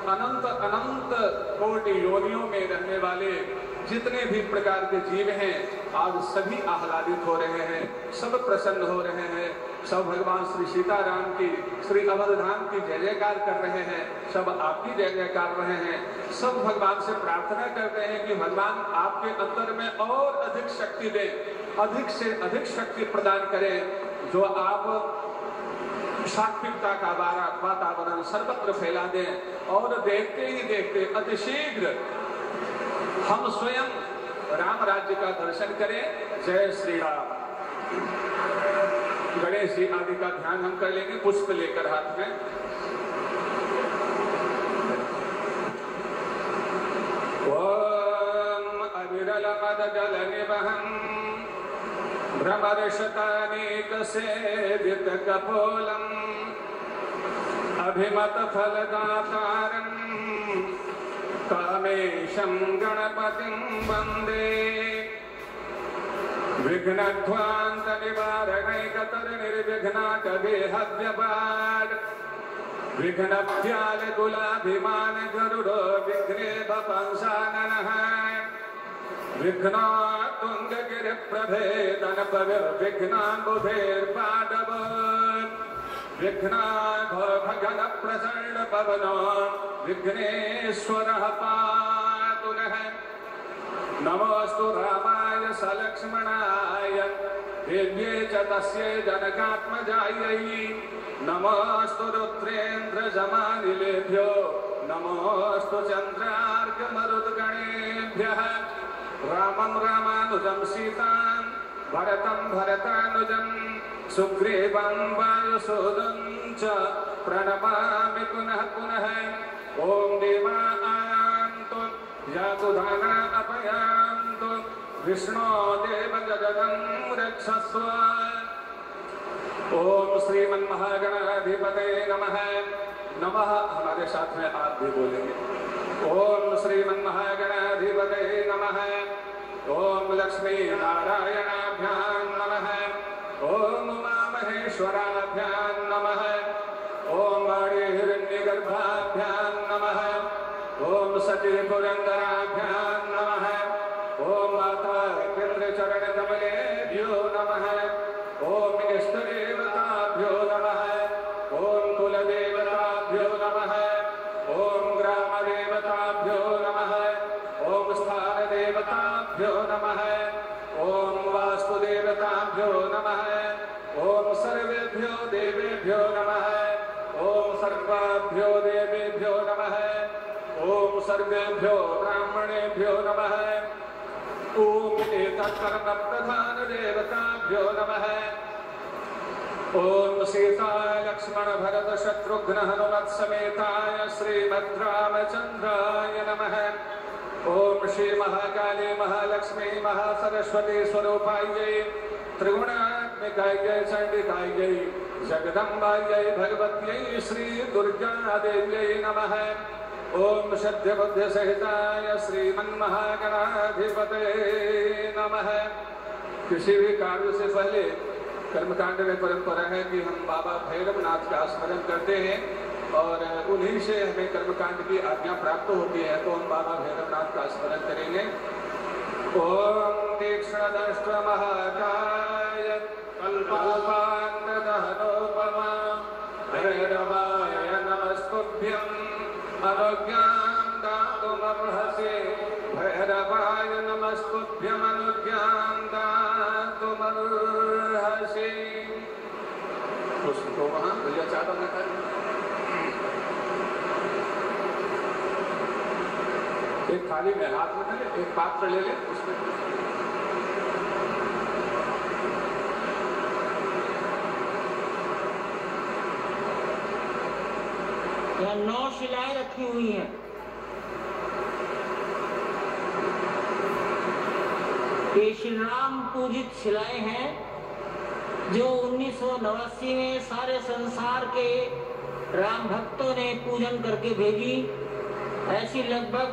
अनंत अनंत कोटि योनियों में रहने वाले जितने भी प्रकार के जीव हैं आज सभी आह्लादित हो रहे हैं, सब प्रसन्न हो रहे हैं, सब भगवान श्री सीताराम की, श्री अवधधाम की जय जयकार कर रहे हैं, सब आपकी जय जयकार कर रहे हैं। सब भगवान से प्रार्थना कर रहे हैं कि भगवान आपके अंतर में और अधिक शक्ति दें, अधिक से अधिक शक्ति प्रदान करें, जो आप सात्विकता का वातावरण सर्वत्र फैला दें और देखते ही देखते अतिशीघ्र हम स्वयं राम राज्य का दर्शन करें। जय श्री राम। गणेश जी आदि का ध्यान हम कर लेंगे, पुष्प लेकर हाथ में। ओम अविरल मद जल निबहं भ्रमरशतानेक सेवित कपोलम् अभिमत फलदातारं कामेशं गणपतिं वन्दे। विघ्नध्वान्त निवारणैकतर निर्विघ्नाटदेहव्यपाड विघ्नभ्याल कुलाभिमान गरुडो विघ्नेभ पंसाननः विघ्नातुंगगिरिप्रभेदन पविर्विघ्नाम्बुधेर्पाडव विघ्नाघोघगन प्रचंड पवनो विघ्नेश्वरः पातु नः। नमोस्तु रामाय सलक्ष्मणाय दिव्ये च तस्यै जनकात्मजायै। नमोस्तु रुद्रेन्द्रजमानिलेभ्यो नमोस्तु चन्द्रार्कमरुद्गणेभ्यः। रामं रामानुजं सीतां भरतं भरतानुजं सुग्रीवं वायुसूदं च प्रणमामि पुनः पुनः। ॐ देवा आयान्तु यातु दाना अपयान्तु विष्णो देवगगनं रक्षस्व। ओम श्रीमन्महागणाधिपतये नमः। नमः हमारे साथ में आप भी बोलेंगे। ओम श्रीमन्महागणाधिपतये नमः। ओम लक्ष्मी नारायणाभ्यां नमः। ओम उमामहेश्वराभ्यां नमः। ओम वाणी हिरण्यगर्भाभ्यां नमः। ओम सती पुरंदराभ्यां नमः। ओम माता केन्द्रचरणकमलेभ्यो नमः। ओम इष्टदेवताभ्यो नमः। ओम कुलदेवताभ्यो नमः। ओम ग्रामदेवताभ्यो नमः। ओम स्थानदेवताभ्यो नमः। ओम वास्तुदेवताभ्यो नमः। ओम सर्वेभ्यो देवेभ्यो नमः। ओम सर्वाभ्यो देवेभ्यो नमः। ओम सर्वेभ्यो ब्राह्मणेभ्यो नमः। ओम एतत्कर्म प्रधान देवताभ्यो नमः। ओम सीता लक्ष्मण भरत शत्रुघ्न हनुमत समेताय श्रीमद्रामचंद्राय नमः। ओम श्री महाकाली महालक्ष्मी महासरस्वती स्वरूपायै त्रिगुणात्मिकायै चंडिकायै जगदम्बायै भगवत्यै श्री दुर्गा देव्यै नमः। ओम सत्य बुद्ध सहिताय श्रीमन्महागणाधिपतये नमः। किसी भी कार्य से पहले कर्मकांड में परंपरा है कि हम बाबा भैरवनाथ का स्मरण करते हैं और उन्हीं से हमें कर्मकांड की आज्ञा प्राप्त होती है। तो हम बाबा भैरवनाथ का स्मरण करेंगे। ओम तीक्ष्णदंष्ट्र महाकाय कल्पान्तदहनोपमा भैरवाय नमस्तुभ्यम् अनुज्ञां दातुमर्हसि। भैरवाय नमस्तुभ्यम् अनुज्ञां दातुमर्हसि। उसको वहाँ भैया चादर न करें। एक थाली में हाथ में ले, एक पात्र ले ले, उसमें यहाँ 9 शिलाएं रखी हुई हैं। ये श्री राम पूजित शिलाएं हैं जो 1989 में सारे संसार के राम भक्तों ने पूजन करके भेजी। ऐसी लगभग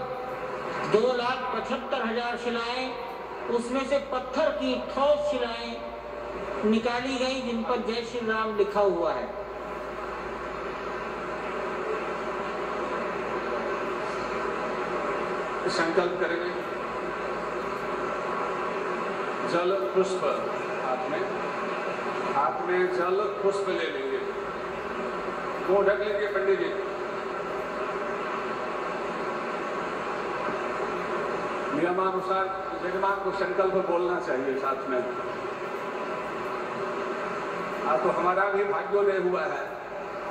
2,75,000 शिलाएं, उसमें से पत्थर की ठोस शिलाएं निकाली गई जिन पर जय श्री राम लिखा हुआ है। संकल्प करेंगे। जल पुष्प हाथ में जल पुष्प ले लेंगे। वो ढक लीजिए पंडित जी। नियमानुसार यजमान को संकल्प बोलना चाहिए साथ में। आज तो हमारा भी भाग्योदय हुआ है।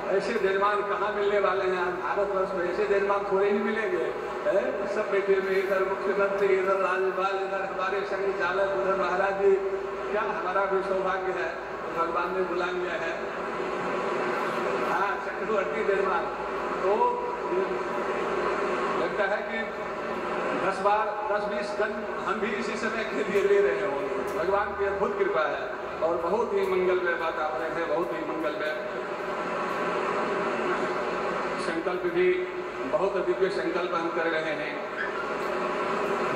ऐसे यजमान कहाँ मिलने वाले हैं? आज भारतवर्ष में ऐसे यजमान थोड़े ही मिलेंगे। सब बैठे में, इधर मुख्यमंत्री, इधर राज्यपाल, इधर हमारे संघ चालक, उधर महाराज जी। क्या हमारा भी सौभाग्य है, भगवान ने बुला लिया है। हाँ, चक्रवर्ती यजमान। तो लगता है कि 10-20 टन हम भी इसी समय के लिए ले रहे हो। भगवान की अद्भुत कृपा है और बहुत ही मंगलमय वातावरण है, बहुत ही मंगलमय। संकल्प भी बहुत दिव्य संकल्प हम कर रहे हैं।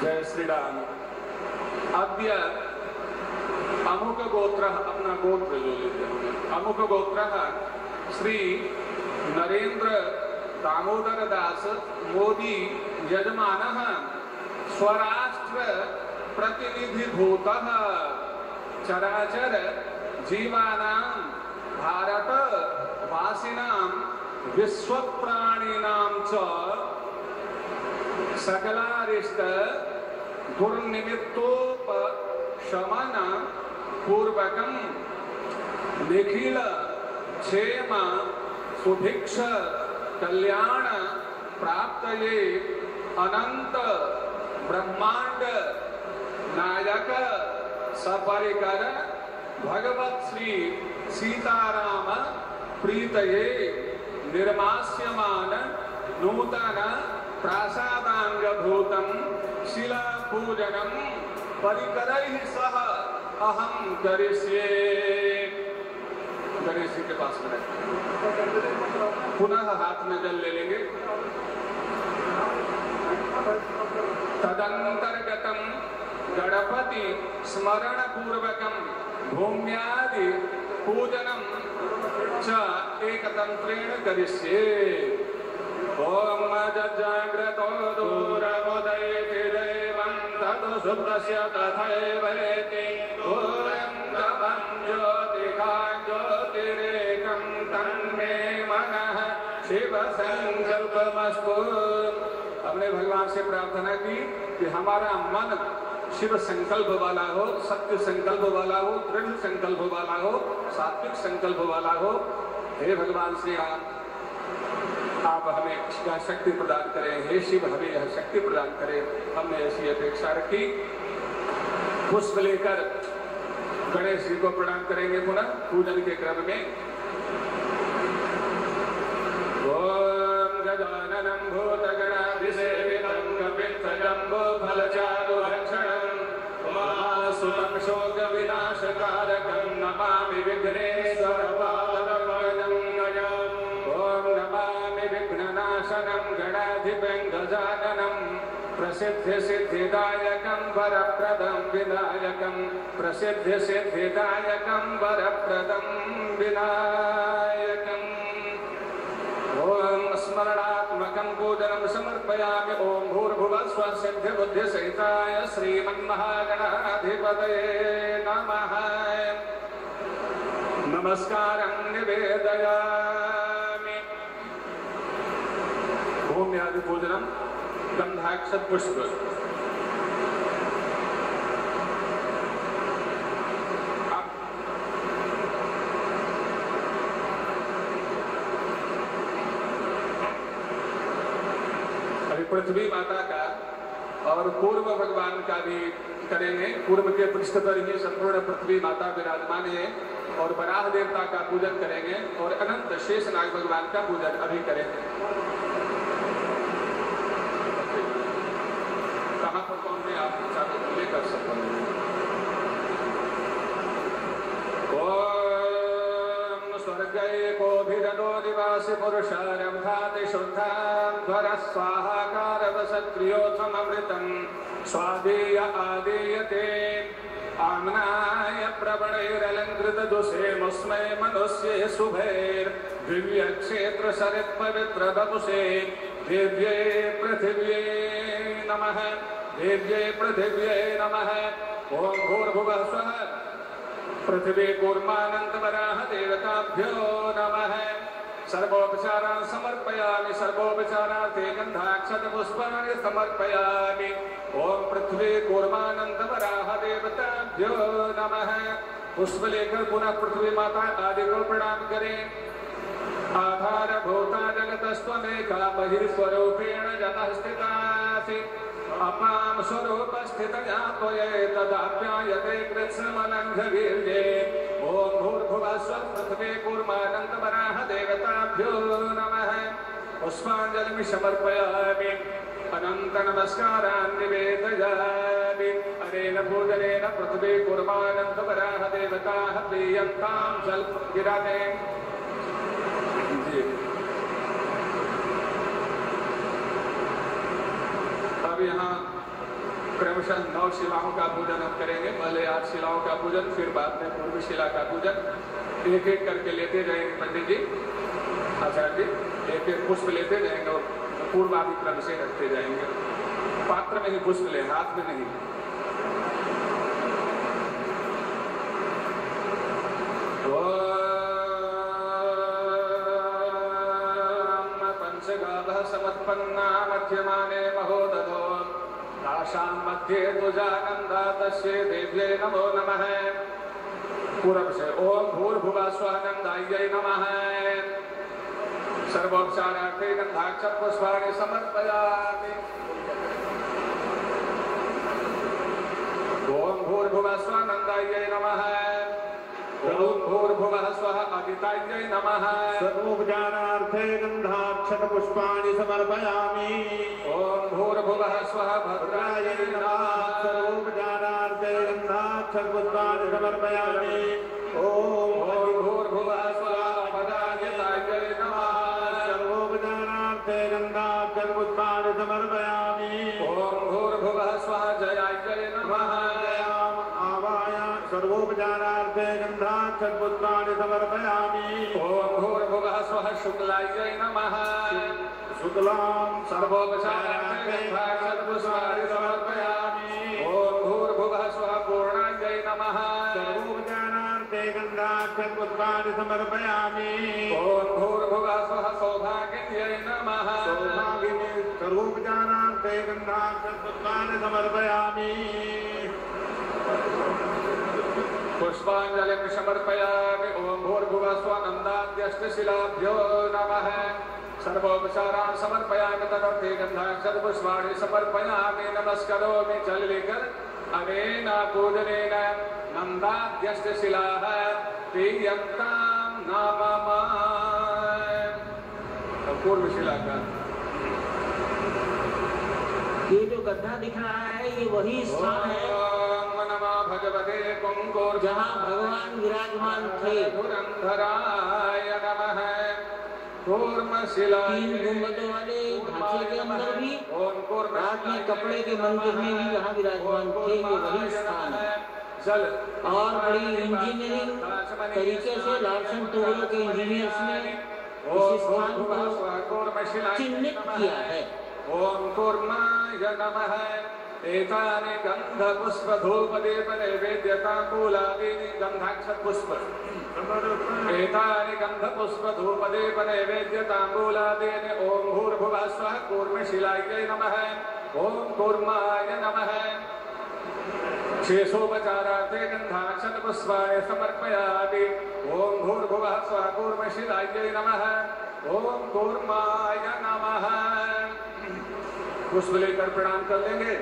जय श्री राम। अद्य अमुक गोत्र, अपना गोत्र जो लेते होंगे, अमुक गोत्र श्री नरेंद्र दामोदर दास मोदी यजमान स्वराष्ट्र प्रतिनिधिभूत चराचर जीवानां भारत वासिनां विश्व प्राणिनां च सकलारिष्ट दुर्निमित्तोपशमन पूर्वकं निखिल क्षेम सुभिक्ष कल्याण प्राप्तये अनंत ब्रह्मांड नायक सपरिकर भगवत श्री सीताराम प्रीतये निर्मास्यमान नूतन प्रासादांगभूतं शिला पूजनम परिकरैः सह अहं करिष्ये। गणेश जी के पास में पुनः हाथ में जल ले लेंगे। तदंतर्गतम गणपति स्मरण पूर्वकम भूम्यादि पूजनम च एकतंत्रेण करिष्ये। ओम जाग्रतो दूरमुदयति देवं ततो सुप्तस्य तथैवेति दूरं तमं ज्योतिकां ज्योतिरेकं तन्मे मनः शिव संकल्पमस्तु। हमने भगवान से प्रार्थना की कि हमारा मन शिव संकल्प वाला हो, सत्य संकल्प वाला हो, दृढ़ संकल्प वाला हो, सात्विक संकल्प वाला हो। हे भगवान श्री राम, आप हमें यह शक्ति प्रदान करें। हे शिव, हमें यह शक्ति प्रदान करें। हमने ऐसी अपेक्षा रखी। पुष्प लेकर गणेश जी को प्रणाम करेंगे पुनः पूजन के क्रम में। ओम गजाननं भूतगणाधिसेवितं कपित्थजम्बो फलचारुभक्षणं उमासुतं शोकविनाशकारकं नमामि विघ्नेश्वरपादपद्मं। ओम नमामि विघ्ननाशनं गणाधिपं गजाननं प्रसिद्धिसिद्धिदायकं वरप्रदं विनायकं प्रसिद्धिसिद्धिदायकं वरप्रदं विनायकम्। ओम स्मरणात्मकं पूजनं समर्पयामि। ओम भूर्भुवः स्वः सिद्धिबुद्धिसहिताय श्रीमन्महागणाधिपतये नमः। नमस्कारं निवेदयामि। भूम्यादि पूजनं गंधाक्षत पुष्प। पृथ्वी माता का और पूर्व भगवान का भी करेंगे। पूर्व के पृष्ठ पर ही संपूर्ण पृथ्वी माता विराजमान है और वराह देवता का पूजन करेंगे और अनंत शेषनाग भगवान का पूजन अभी करेंगे। कहाँ पर कौन में आप लेकर सकते हैं। स्वर्गैकोभिरनो दिवासि पुरुषारम्भाति शुद्धाध्वर स्वाहाकारवसत्रियोऽथममृतं स्वादीय आदीयते आम्नाय प्रवणैरलङ्कृतदुषे मुस्मै मनुष्ये शुभैर्दिव्यक्षेत्रसरित्पवित्रवपुषे दिव्ये पृथिव्ये नमः। दिव्ये पृथिव्ये नमः। ओम भूर्भुवः स्वः पृथ्वी कूर्मानंद वराह देवताभ्यो नमः सर्वोपचारान् समर्पयामि सर्वोपचारार्थे गन्धाक्षतपुष्पाणि समर्पयामि ओम पृथ्वी कूर्मानंद वराह देवताभ्यो नमः पुष्प लेकर पुनः पृथ्वी माता आदि को प्रणाम करें आधारभूता जगतस्त्वमेका बहिर्स्वरूपेण जगतः स्थितासि अपां स्वरूपस्थितया त्वयैतदाप्यायते कृत्स्नमनङ्घवीर्ये ॐ भूर्भुवः स्वः पृथ्वी कूर्मानन्दवराह देवताभ्यो नमः पुष्पाञ्जलिं समर्पयामि अनन्तनमस्कारान् निवेदयामि अनेन पूजनेन पृथ्वी कूर्मानन्दवराह देवताः प्रीयन्तां जलगिराते अब यहाँ क्रमशः 9 शिलाओं का पूजन हम करेंगे। पहले 8 शिलाओं का पूजन, फिर बाद में पूर्व शिला का पूजन। एक एक करके लेते जाएंगे पंडित जी, आचार्य जी, एक एक पुष्प लेते जाएंगे और पूर्वादि क्रम से रखते जाएंगे। पात्र में ही पुष्प ले, हाथ में नहीं। पंचगाभः समत्पन्ना मध्यमाने महोदधो तासां मध्ये तुजानन्दा तस्यै देव्यै नमो नमः। पूर्व से ओम भूर्भुवः स्वः नन्दायै नमः। सर्वोपचारार्थे गन्धाक्षतपुष्पाणि समर्पयामि। ओम भूर्भुवः स्वः नन्दायै नमः। ओम भूर्भुवः स्वः अदितायै नमः। सर्वोपचारार्थे गन्धाक्षतपुष्पाणि समर्पयामि। ओम भूर्भुवः स्वः भद्रायै नमः। सर्वोपचारार्थे गन्धाक्षतपुष्पाणि समर्पयामि। ओम भूर्भुवः स्वः पदायतायै नमः। सर्वोपचारार्थे गन्धाक्षतपुष्पाणि समर्पयामि। ओम भूर्भुवः स्वः जयायै नमः। सर्वोपचारार्थे गन्धाक्षतपुष्पाणि समर्पयामि। ओम भूर्भुवः स्वः शुक्लायै नमः। शुक्लां सर्वोपचारार्थे गन्धाक्षतपुष्पाणि समर्पयामि। ओम भूर्भुवः स्वः पूर्णायै नमः। सर्वोपचारार्थे गन्धाक्षतपुष्पाणि समर्पयामि। ओम भूर्भुवः स्वः सौभागिन्यै नमः। सर्वोपचारार्थे गन्धाक्षतपुष्पाणि समर्पयामि। पुष्पाञ्जलिं समर्पयामि। ओम भूर्भुवः स्वः नन्दाद्यष्टशिलाभ्यो नमः। सर्वोपचारान् समर्पयामि तदर्थे गन्धाक्षतपुष्पाणि समर्पयामि। नमस्करोमि चल लेकर अनेन पूजनेन नन्दाद्यष्टशिलाः प्रीयन्तां नमः। पूर्व शिला का ये जो गड्ढा दिख रहा है ये वही स्थान है भगवते कुंकुर जहाँ भगवान विराजमान थे। धुरंधराय नमः। कूर्मशिलाय 3 गुंबदों वाले ढांचे के अंदर भी रात में कपड़े के मंदिर में भी जहाँ विराजमान थे ये वही स्थान है। जल और बड़ी इंजीनियरिंग तरीके से लार्सन टूरो के इंजीनियर्स ने इस स्थान को चिन्हित किया है। ओम कूर्माय नमः। एतानि गन्धपुष्पधूपदीपनैवेद्यताम्बूलादीनि गन्धाक्षतपुष्प एतानि गन्धपुष्पधूपदीपनैवेद्यताम्बूलादीनि ओम भूर्भुवः स्वः कूर्मशिलायै नमः। ओम कूर्माय नमः। शेषोपचारार्थे गन्धाक्षतपुष्पाणि समर्पयामि। ओम भूर्भुवः स्वः कूर्मशिलायै नमः। ओम कूर्माय नमः। पुष्प लेकर प्रणाम कर लेंगे।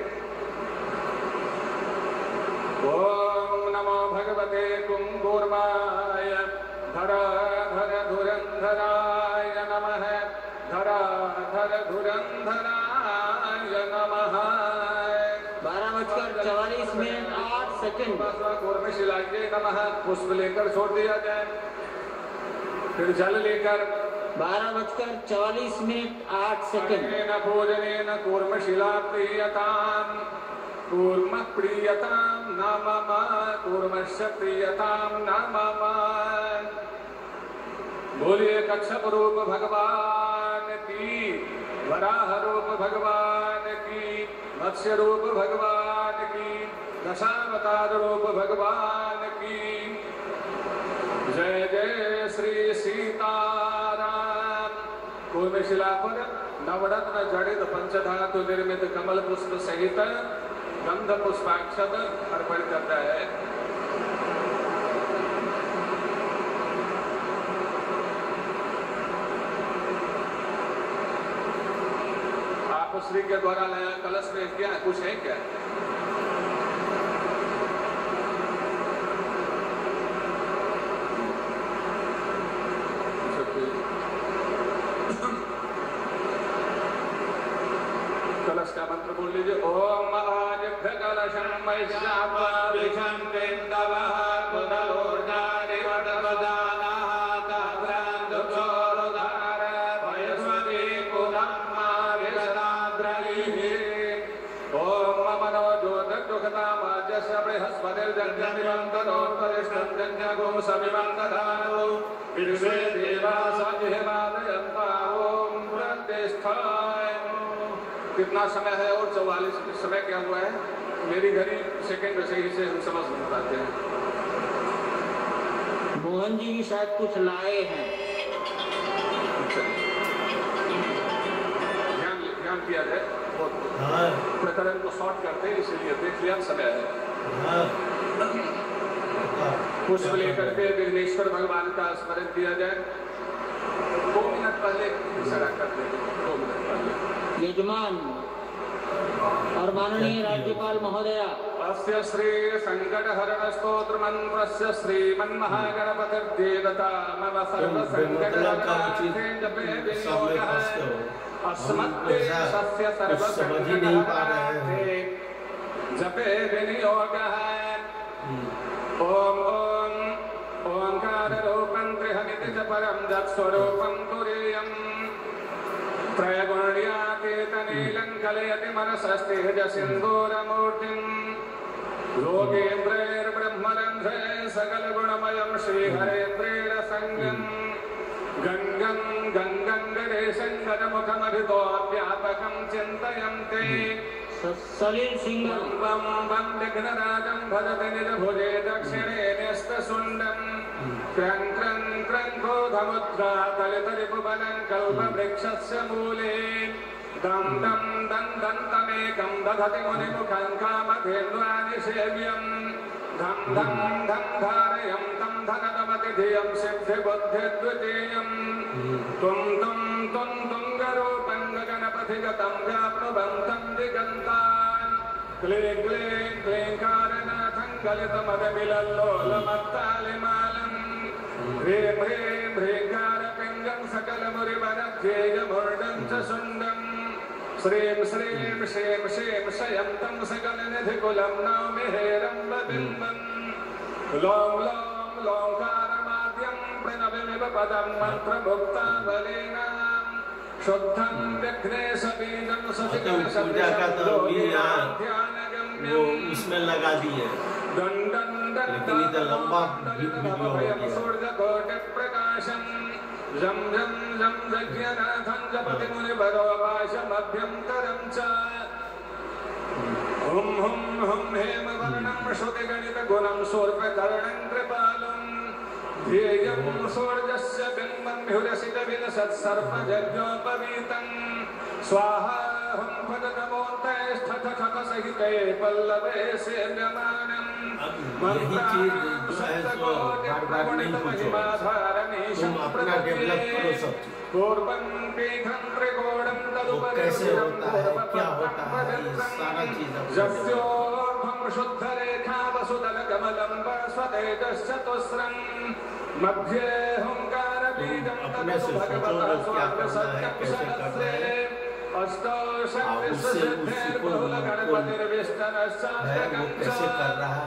ओम नमो भगवते कुंकुर्माय धराधर धुरंधराय नमः। धराधर धुरंधराय नमः। 12:44 कूर्मशिलायै नमः। पुष्प लेकर छोड़ दिया जाए, फिर जल लेकर 12:44 भोजनेन कूर्मशिला प्रीयताम् कूर्म प्रीयताम् न मम कूर्मस्य प्रीयताम् न मम। बोलिए कच्छप रूप भगवान की, वराह रूप भगवान की, मत्स्य रूप भगवान की, दशावतार रूप भगवान की जय जय श्री सीताराम। कूर्मशिला पर नवरत्न जड़ित पंचधातु निर्मित कमल पुष्प सहित गंध पुष्पाक्षत अर्पण करता है। आप श्री के द्वारा लाया कलश में क्या कुछ है क्या? कलश का मंत्र बोल लीजिए। ओम आदिभ्य कलशं वैश्वाविषं वेन्दवः पुनरोर्जानिवदवदानः तद्रान्दुक्षोरुधार वयस्वती पुनम्मा विशदाद्रैः। ओम मनोज्योतिर्दुःखतामाजस्य बृहस्पतिर्जन्यमिमं तनोत्तरिष्ठं जन्यगो समिमं दधानो विश्वे देवाः सजिह्वादयन्ता। ओम प्रतिष्ठाय। कितना समय है और 44 समय क्या हुआ है? मेरी घड़ी सेकंड सही से हम समझ नहीं पाते हैं। मोहन जी भी शायद कुछ लाए हैं। ध्यान किया जाए, प्रकरण को शॉर्ट करते हैं, इसलिए देख लिया समय है। पुष्प लेकर के विघ्नेश्वर भगवान का स्मरण किया जाए। 2 मिनट पहले इशारा कर देंगे। 2 मिनट पहले यजमान और माननीय राज्यपाल महोदया अस्य श्री संकट हरण स्तोत्र मंत्रस्य श्रीमन्महागणपतिर्देवता मम सर्व संकट हरणार्थे जपे विनियोगः अस्मद्देशस्य सर्व संकट हरणार्थे जपे विनियोगः। ओम ओम ओंकार रूपं त्रिहमिति च परं जत्स्वरूपं तुरीयम् त्रयगुण्यातीतनीलं कलयति मनसस्तेजसिन्दूरमूर्तिम् योगेन्द्रैर्ब्रह्मरन्ध्रे सकलगुणमयं श्रीहरेन्द्रेण संज्ञम् गङ्गं गङ्गं गणेशं गणमुखमभितो व्यापकं चिन्तयन्ते सलील सिंह वं वं विघ्नराजं भजति निजभुजे दक्षिणे न्यस्तशुण्डम् क्रं क्रं क्रं क्रोधमुद्रा दलितरिपुबलं कल्पवृक्षस्य मूले दं दं दं दन्तमेकं दधति मुनिमुखं कामधेन्द्रानिसेव्यम् धं धं धं धारयं तं धनदमतिधियं सिद्धिबुद्धिद्वितीयम् तुं तुं तुं तुङ्गरूपं गगनपथिगतं व्याप्नुवन्तं दिगन्तान् क्लीं क्लीं क्लीङ्कारनाथं कलितमदमिलल्लोलमत्तालिमालम् ह्रीं ह्रीं ह्रीङ्कारपिङ्गं सकलमुरिवरध्येयमूर्धं च शुण्डम् श्रीं श्रीं श्रीं श्रीं शयं तं सकलनिधिकुलं नौमि हेरम्बबिम्बम् लों लों लोङ्कारमाद्यं प्रणवमिव पदं मन्त्रमुक्तावलीनां शुद्धं विघ्नेशबीजं वो उसमें लगा दिए, लेकिन इधर लंबा वीडियो हो गया। प्रकाशम जम जम जम यज्ञनाथं जपति मुनिभरोपाशमभ्यन्तरं च हुं हुं हुं हेमवर्णं श्रुतिगणितगुणं शूर्पकर्णं कृपालुं ध्येयं सूर्यस्य बिम्बं ह्युरसितविलसत्सर्पयज्ञोपवीतं स्वाहा हुं फटतमोत्तैष्ठठठसहिते पल्लवे सेव्यमानम् यही चीज जो है सो बार-बार नहीं पूछो, तुम अपना डेवलप करो सब चीज। वो कैसे होता है, क्या होता है, ये सारा चीज मध्ये हुंकार बीजं अपने से सोचो क्या करना है, कैसे करना है, उससे उसी को है वो कैसे कर रहा है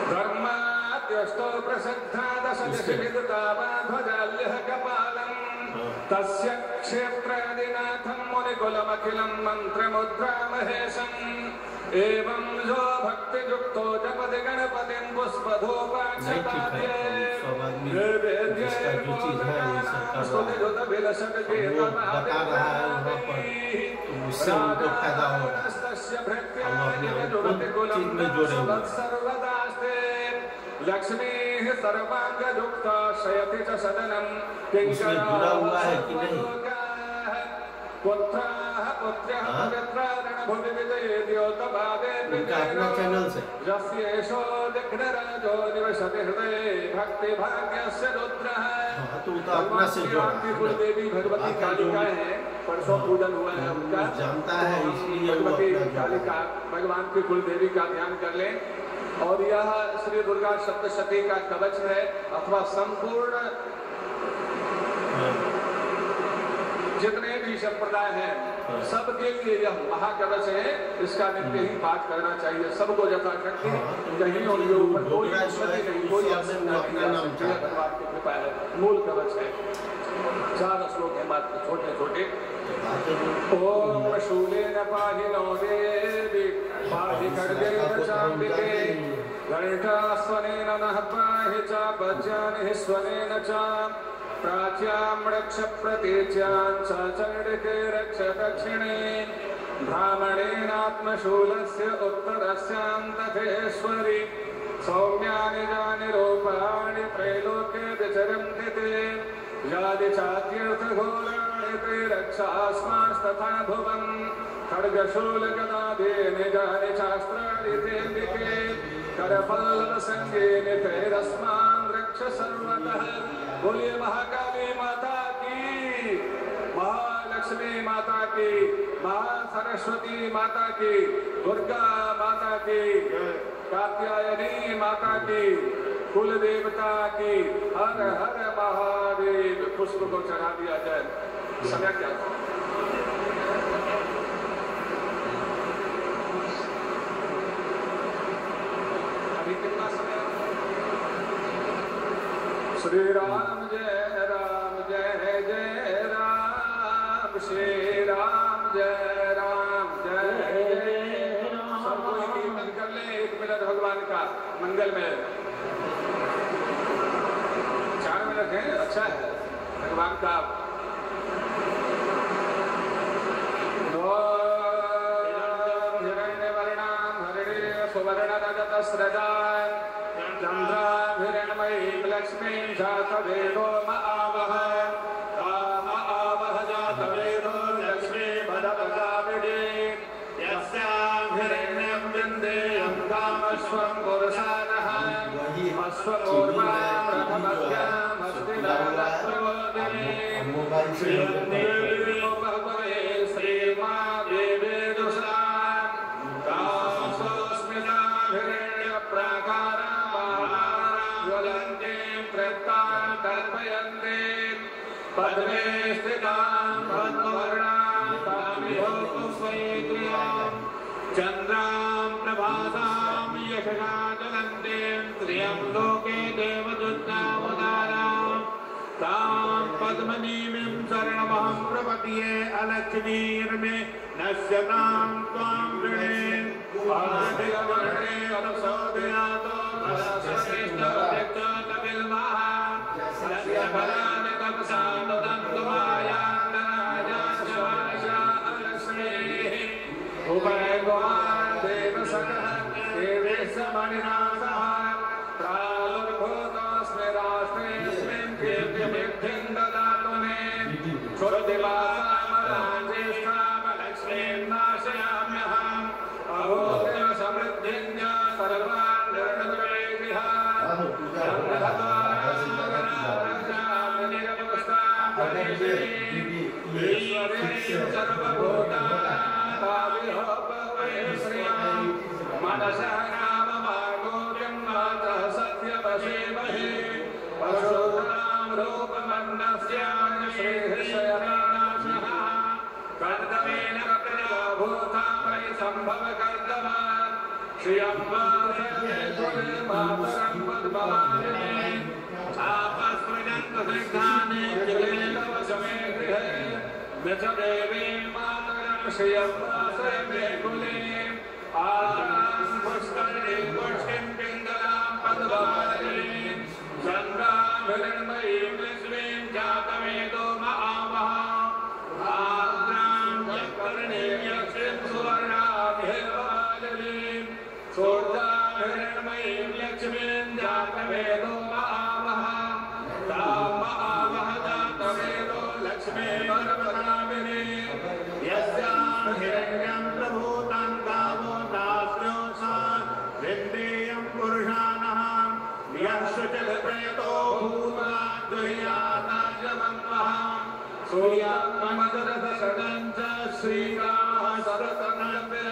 धर्माद्यष्टो प्रसिद्धा दशदिशिविदुतावाध्वजाल्यः कपालम् तस्य क्षेत्रादिनाथं मुनिकुलमखिलं मन्त्रमुद्रामहेशम् एवं जो भक्तियुक्तो जपति गणपतिं पुष्पधूपाक्षताद्ये इसका जो चीज है ये बता रहा है वहाँ पर, तो उससे उनको फायदा हो रहा है। लक्ष्मी सर्वांग युक्ता शयति च सदनम उसमें जुड़ा हुआ है कि नहीं? उनका अपना चैनल से भक्ति भाग्य से रुद्र है तो अपना से देवी भगवती कालिका है, परसों पूजन हुआ है उनका, जानता है इसलिए भगवती कालिका भगवान की कुल देवी का ध्यान कर लें। और यह श्री दुर्गा सप्तशती का कवच है अथवा संपूर्ण जितने भी संप्रदाय हैं सबके लिए यह महाकवच है। इसका नित्य ही पाठ करना चाहिए सबको यथाशक्ति, कहीं उनके ऊपर कोई दुश्मनी नहीं, कोई भगवान की कृपा है। मूल कवच है, 4 श्लोक है मात्र छोटे छोटे। ओम शूलेन पाहि नो देवी पाहि खड्गेन चाम्बिके गणेशास्वनेन नः पाहि च वज्रानि स्वनेन च प्राच्यां रक्ष प्रतीच्यां च चण्डिके रक्ष दक्षिणे ब्राह्मणेनात्मशूलस्य उत्तरस्यां तथेश्वरि सौम्यानि जानि रूपाणि त्रैलोक्ये विचरन्ति ते यादि चातीर्थघोराणि ते रक्षास्मास्तथा भुवन् खड्गशूलगदादीनि जानि चास्त्राणि तेऽम्बिके करपल्लवसङ्गीनि तैरस्मान् रक्ष सर्वतः। बोलिए महाकाली माता की, महालक्ष्मी माता की, महासरस्वती माता की, दुर्गा माता की, कात्यायनी माता की, कुल देवता की, हर हर महादेव। पुष्प को चढ़ा दिया जाए। समय क्या अभी कितना समय? श्री राम जय राम जय जय राम, श्री राम जय राम जय जय राम। सब कोई कीर्तन कर ले 1 मिनट भगवान का मंगल में। 4 मिनट है, अच्छा है भगवान का। हिरण्यवर्णां हरिणे सुवर्णरजतस्रजां चन्द्राभिरणमयीं लक्ष्मीं जातवेदो महावः जातवेदो लक्ष्मी पदपदाविडे यस्यां हिरण्यं विन्देयं कामश्वं पुरुषानः अश्वपूर्वां रथमध्याम् अस्तिनालक्ष्मोदये श्रीदेवी भगवते श्रीमादेवी दुषां दासोऽस्मितां हिरण्यप्राकारां ज्वलन्तीं तृप्तां कल्पयन्तीं पद्मे स्थितां पद्मवर्णां तामिहो पुष्पैत्र्यां चन्द्रां प्रभासां यशसा ज्वलन्तीं श्रियं लोके देवदुतावतारां तां पद्मनीमिं शरणमहं प्रपद्ये अलक्ष्मीर्मे नश्यतां त्वां गृणे आदिवर्णे अनुसोदयातो नरश्रेष्ठव्यक्तबिल्वः सत्यफलानि तपसा ददन्तु मायान्दराजाशवाशालक्ष्मीः उपैर्वान् देवसखः देवेशमणिना सह प्रादुर्भूतोऽस्मि राष्ट्रेऽस्मिन् कीर्तिमिद्धिं ददातु मे श्रुतिवासामलां ज्येष्ठामलक्ष्मीं नाशयाम्यहम् अहोदेव समृद्धिं च सर्वान् निर्णुरेभिः ईश्वरीं सर्वभूतानां मनसः नाममागोर्यं मातः सत्यवशेमहि परशुरां रूपमन्नस्यान् श्रीहृषयनाशः कर्दमेन कपिलभूतामयि सम्भवकर्दमान् श्रियं मातरं पद्ममालिनी आपस्मृजन्तु दृग्धानि जलेलवशमे गृहे व्यच देवीं मातरं श्रियं वासय मे कुले आं पुष्करिणीं पुष्टिं पिङ्गलां पद्ममालिनीं चन्द्रां हिरण्मयीं लक्ष्मीं जातवेदो महावः आद्रां चक्रणीं यक्षीं सुवर्णां लक्ष्मीं जातवेदो महामः तां महामः जातवेदो लक्ष्मी परमनामिनी यस्यां हिरण्यं प्रभूतं गावो दास्योऽसां विन्देयं पुरुषाणः यक्षचलप्रेतो भूत्वा दुह्याताजमन्वः सूर्यात्मदरदशनं च श्रीराः सरतनव्ये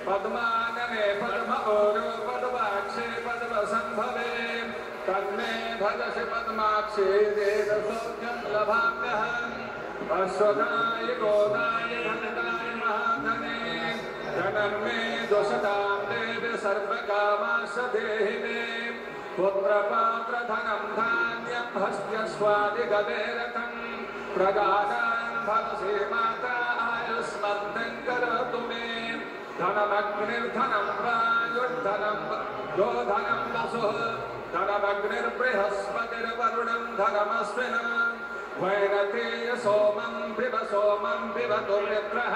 पद्मानने पद्मोरो पद्माक्षे पद्मसम्भवे तन्मे भजसि पद्माक्षे वेदसौख्यं लभाम्यहम् अश्वदाय गोदाय धनदाय महाधने धनं मे दोषतां देव सर्वकामाश्च देहि मे पुत्रपात्रधनं धान्यं हस्त्यस्वादिगवेरथं प्रदानं भवसे माता आयुष्मद्दं करोतु मे धनमग्निर्धनं वायुर्धनं गोधनं वसुः धनमग्निर्बृहस्पतिर्वरुणं धनमस्मिन् वैरतेय सोमं पिबतु मित्रः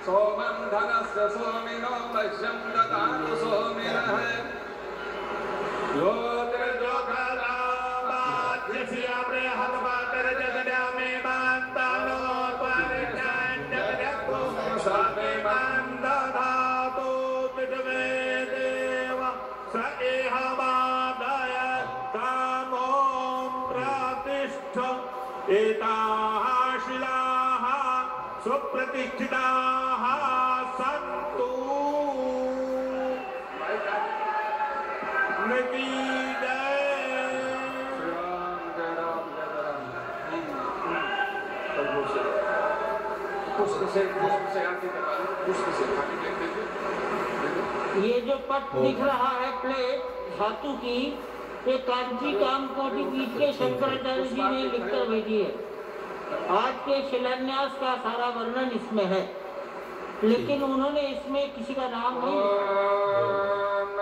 सोमं धनस्य सोमिनो वश्यं ददातु सोमिनः योद्रजोधराबाध्यस्य बृहस्पतिर्जगद्यामे मान्तानो त्वरिष्ठाञ्जगद्यक्तो स्वामे मान्दधातु विद्मे देव स एहमादय कामों प्रतिष्ठ एताः शिलाः सुप्रतिष्ठिताः सन्तु ये जो पट दिख रहा है प्लेट धातु की, ये कांची कामकोटि पीठ के शंकराचार्य जी ने लिखकर भेजी है। आज के शिलान्यास का सारा वर्णन इसमें है, लेकिन उन्होंने इसमें किसी का नाम नहीं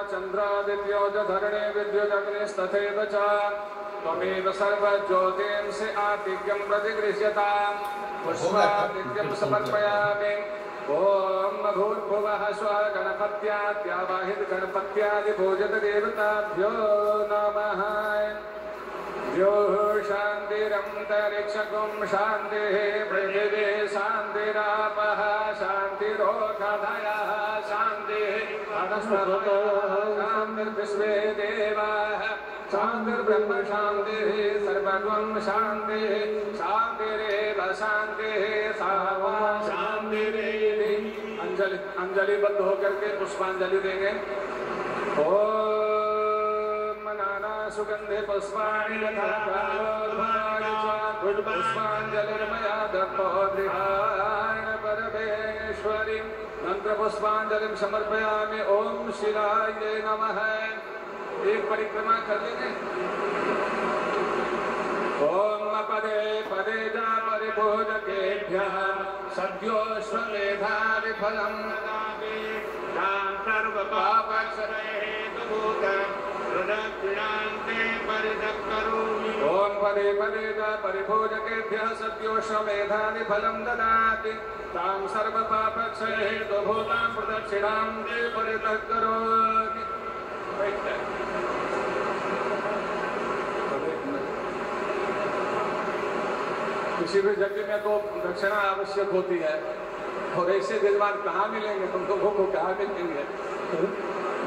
चंद्रादित्यो धरणे विद्युदग्निस्तथैव च त्वमेव सर्वज्योतिंषि आतिथ्यं प्रतिगृह्यताम् पुष्पादित्यं समर्पयामि ओम भूर्भुवः स्वः गणपत्याद्यावाहित गणपत्यादिपूजित देवताभ्यो नमः द्योः शान्तिरन्तरिक्षगुं शान्तिः पृथिवी शान्तिरापः शान्तिरोषधयः शान्तिः शान्तिर्विश्वे देवाः शान्तिर्ब्रह्म शान्तिः सर्वगुं शान्तिः शान्तिरेव शान्तिः सर्वा शान्तिरेव। अंजलि बद्ध होकर के पुष्पांजलि देंगे। ओम नाना सुगंधे पुष्पाणि पुष्पांजलिर्मया दत्तो गृहाण परमेश्वरी मंत्र पुष्पांजलिं समर्पयामि। ओम शिवाय नमः। एक परिक्रमा कर लेंगे। ओम पदे पदे जा परिभोजकेभ्यः सद्योश्वमेधाविफलं ददामि तां सर्वपापक्षयहेतुभूतं प्रदक्षिणान्ते परितक्करोमि। ओम पदे पदे जा परिभोजकेभ्यः सद्योश्वमेधाविफलं ददाति तां सर्वपापक्षयहेतुभूतं प्रदक्षिणान्ते परितक्करोमि। किसी भी यज्ञ में तो दक्षिणा आवश्यक होती है, और ऐसे यजमान कहाँ मिलेंगे, तुम लोगों को कहाँ मिलेंगे।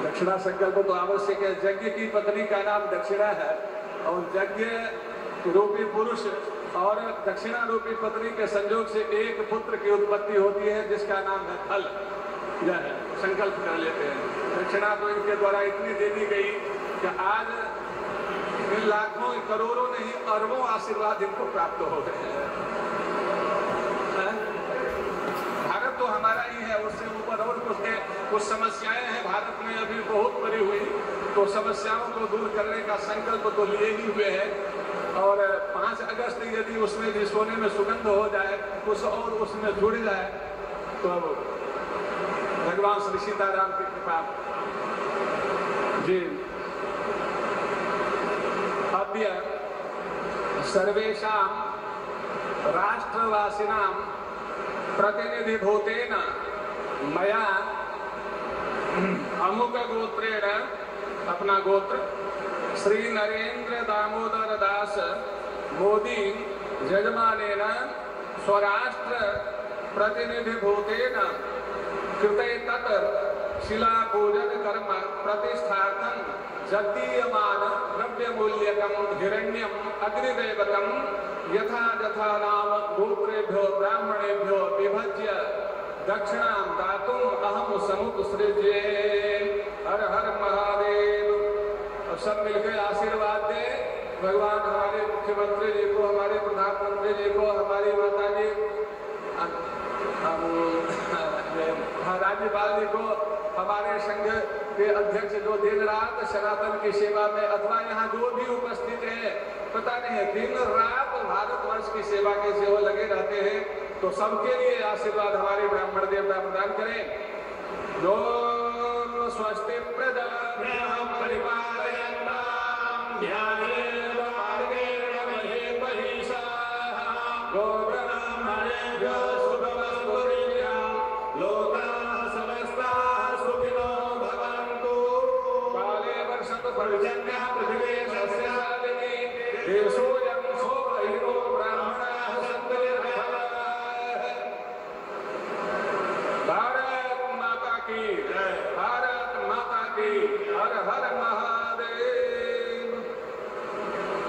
दक्षिणा संकल्प तो आवश्यक है। यज्ञ की पत्नी का नाम दक्षिणा है, और यज्ञ रूपी पुरुष और दक्षिणा रूपी पत्नी के संयोग से एक पुत्र की उत्पत्ति होती है, जिसका नाम है फल। यह संकल्प कर लेते हैं। दक्षिणा तो इनके द्वारा इतनी दे दी गई कि आज इन लाखों करोड़ों नहीं अरबों आशीर्वाद इनको प्राप्त हो गए हैं। भारत तो हमारा ही है, उससे ऊपर और कुछ समस्याएं हैं भारत में अभी बहुत बड़ी हुई, तो समस्याओं को दूर करने का संकल्प तो लिए ही हुए हैं। और 5 अगस्त यदि उसमें भी सोने में सुगंध हो जाए, कुछ और उसमें जुड़ जाए, तो भगवान श्री सीताराम की कृपा जी। अद्य सर्वेषां राष्ट्रवासिनां प्रतिनिधिभूतेन मया अमुक गोत्रेण अपना गोत्र श्री नरेंद्र दामोदर दास मोदी यजमानेन स्वराष्ट्र प्रतिनिधिभूतेन कृते तत् शिलापूजन कर्म प्रतिष्ठार्थं जद्दीयमान द्रव्यमूल्यकं हिरण्यं अग्निदेवतं यथा यथा नाम गोत्रेभ्यो ब्राह्मणेभ्यो विभज्य दक्षिणां दातुम् अहं समुपसृज्ये। हर हर महादेव। अब सब मिलकर आशीर्वाद दे। भगवान हमारे मुख्यमंत्री जी को, हमारे प्रधानमंत्री जी को, हमारी माता जी राज्यपाल जी को, हमारे संघ के अध्यक्ष जो दिन रात सनातन की सेवा में अथवा यहाँ जो भी उपस्थित है, पता नहीं है दिन रात भारतवर्ष की सेवा के सेवा लगे रहते हैं, तो सबके लिए आशीर्वाद हमारे ब्राह्मण देवता प्रदान करें। जो स्वस्ति प्रजा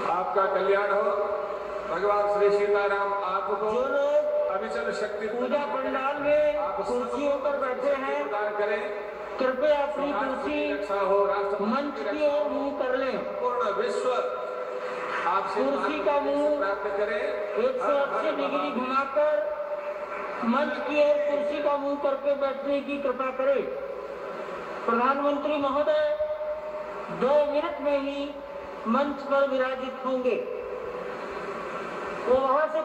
आपका कल्याण हो। भगवान श्री सीताराम आपको जो लोग अविचल शक्ति पूजा पंडाल में कुर्सियों पर बैठे हैं, प्रदान करें। कृपया अपनी कुर्सी मंच की ओर मुंह कर लें। पूर्ण विश्व आपसे कुर्सी का मुंह प्राप्त करें। 180 डिग्री घुमाकर मंच की ओर कुर्सी का मुंह करके बैठने की कृपा करें। प्रधानमंत्री महोदय 2 मिनट में ही मंच पर विराजित होंगे। वो वहां से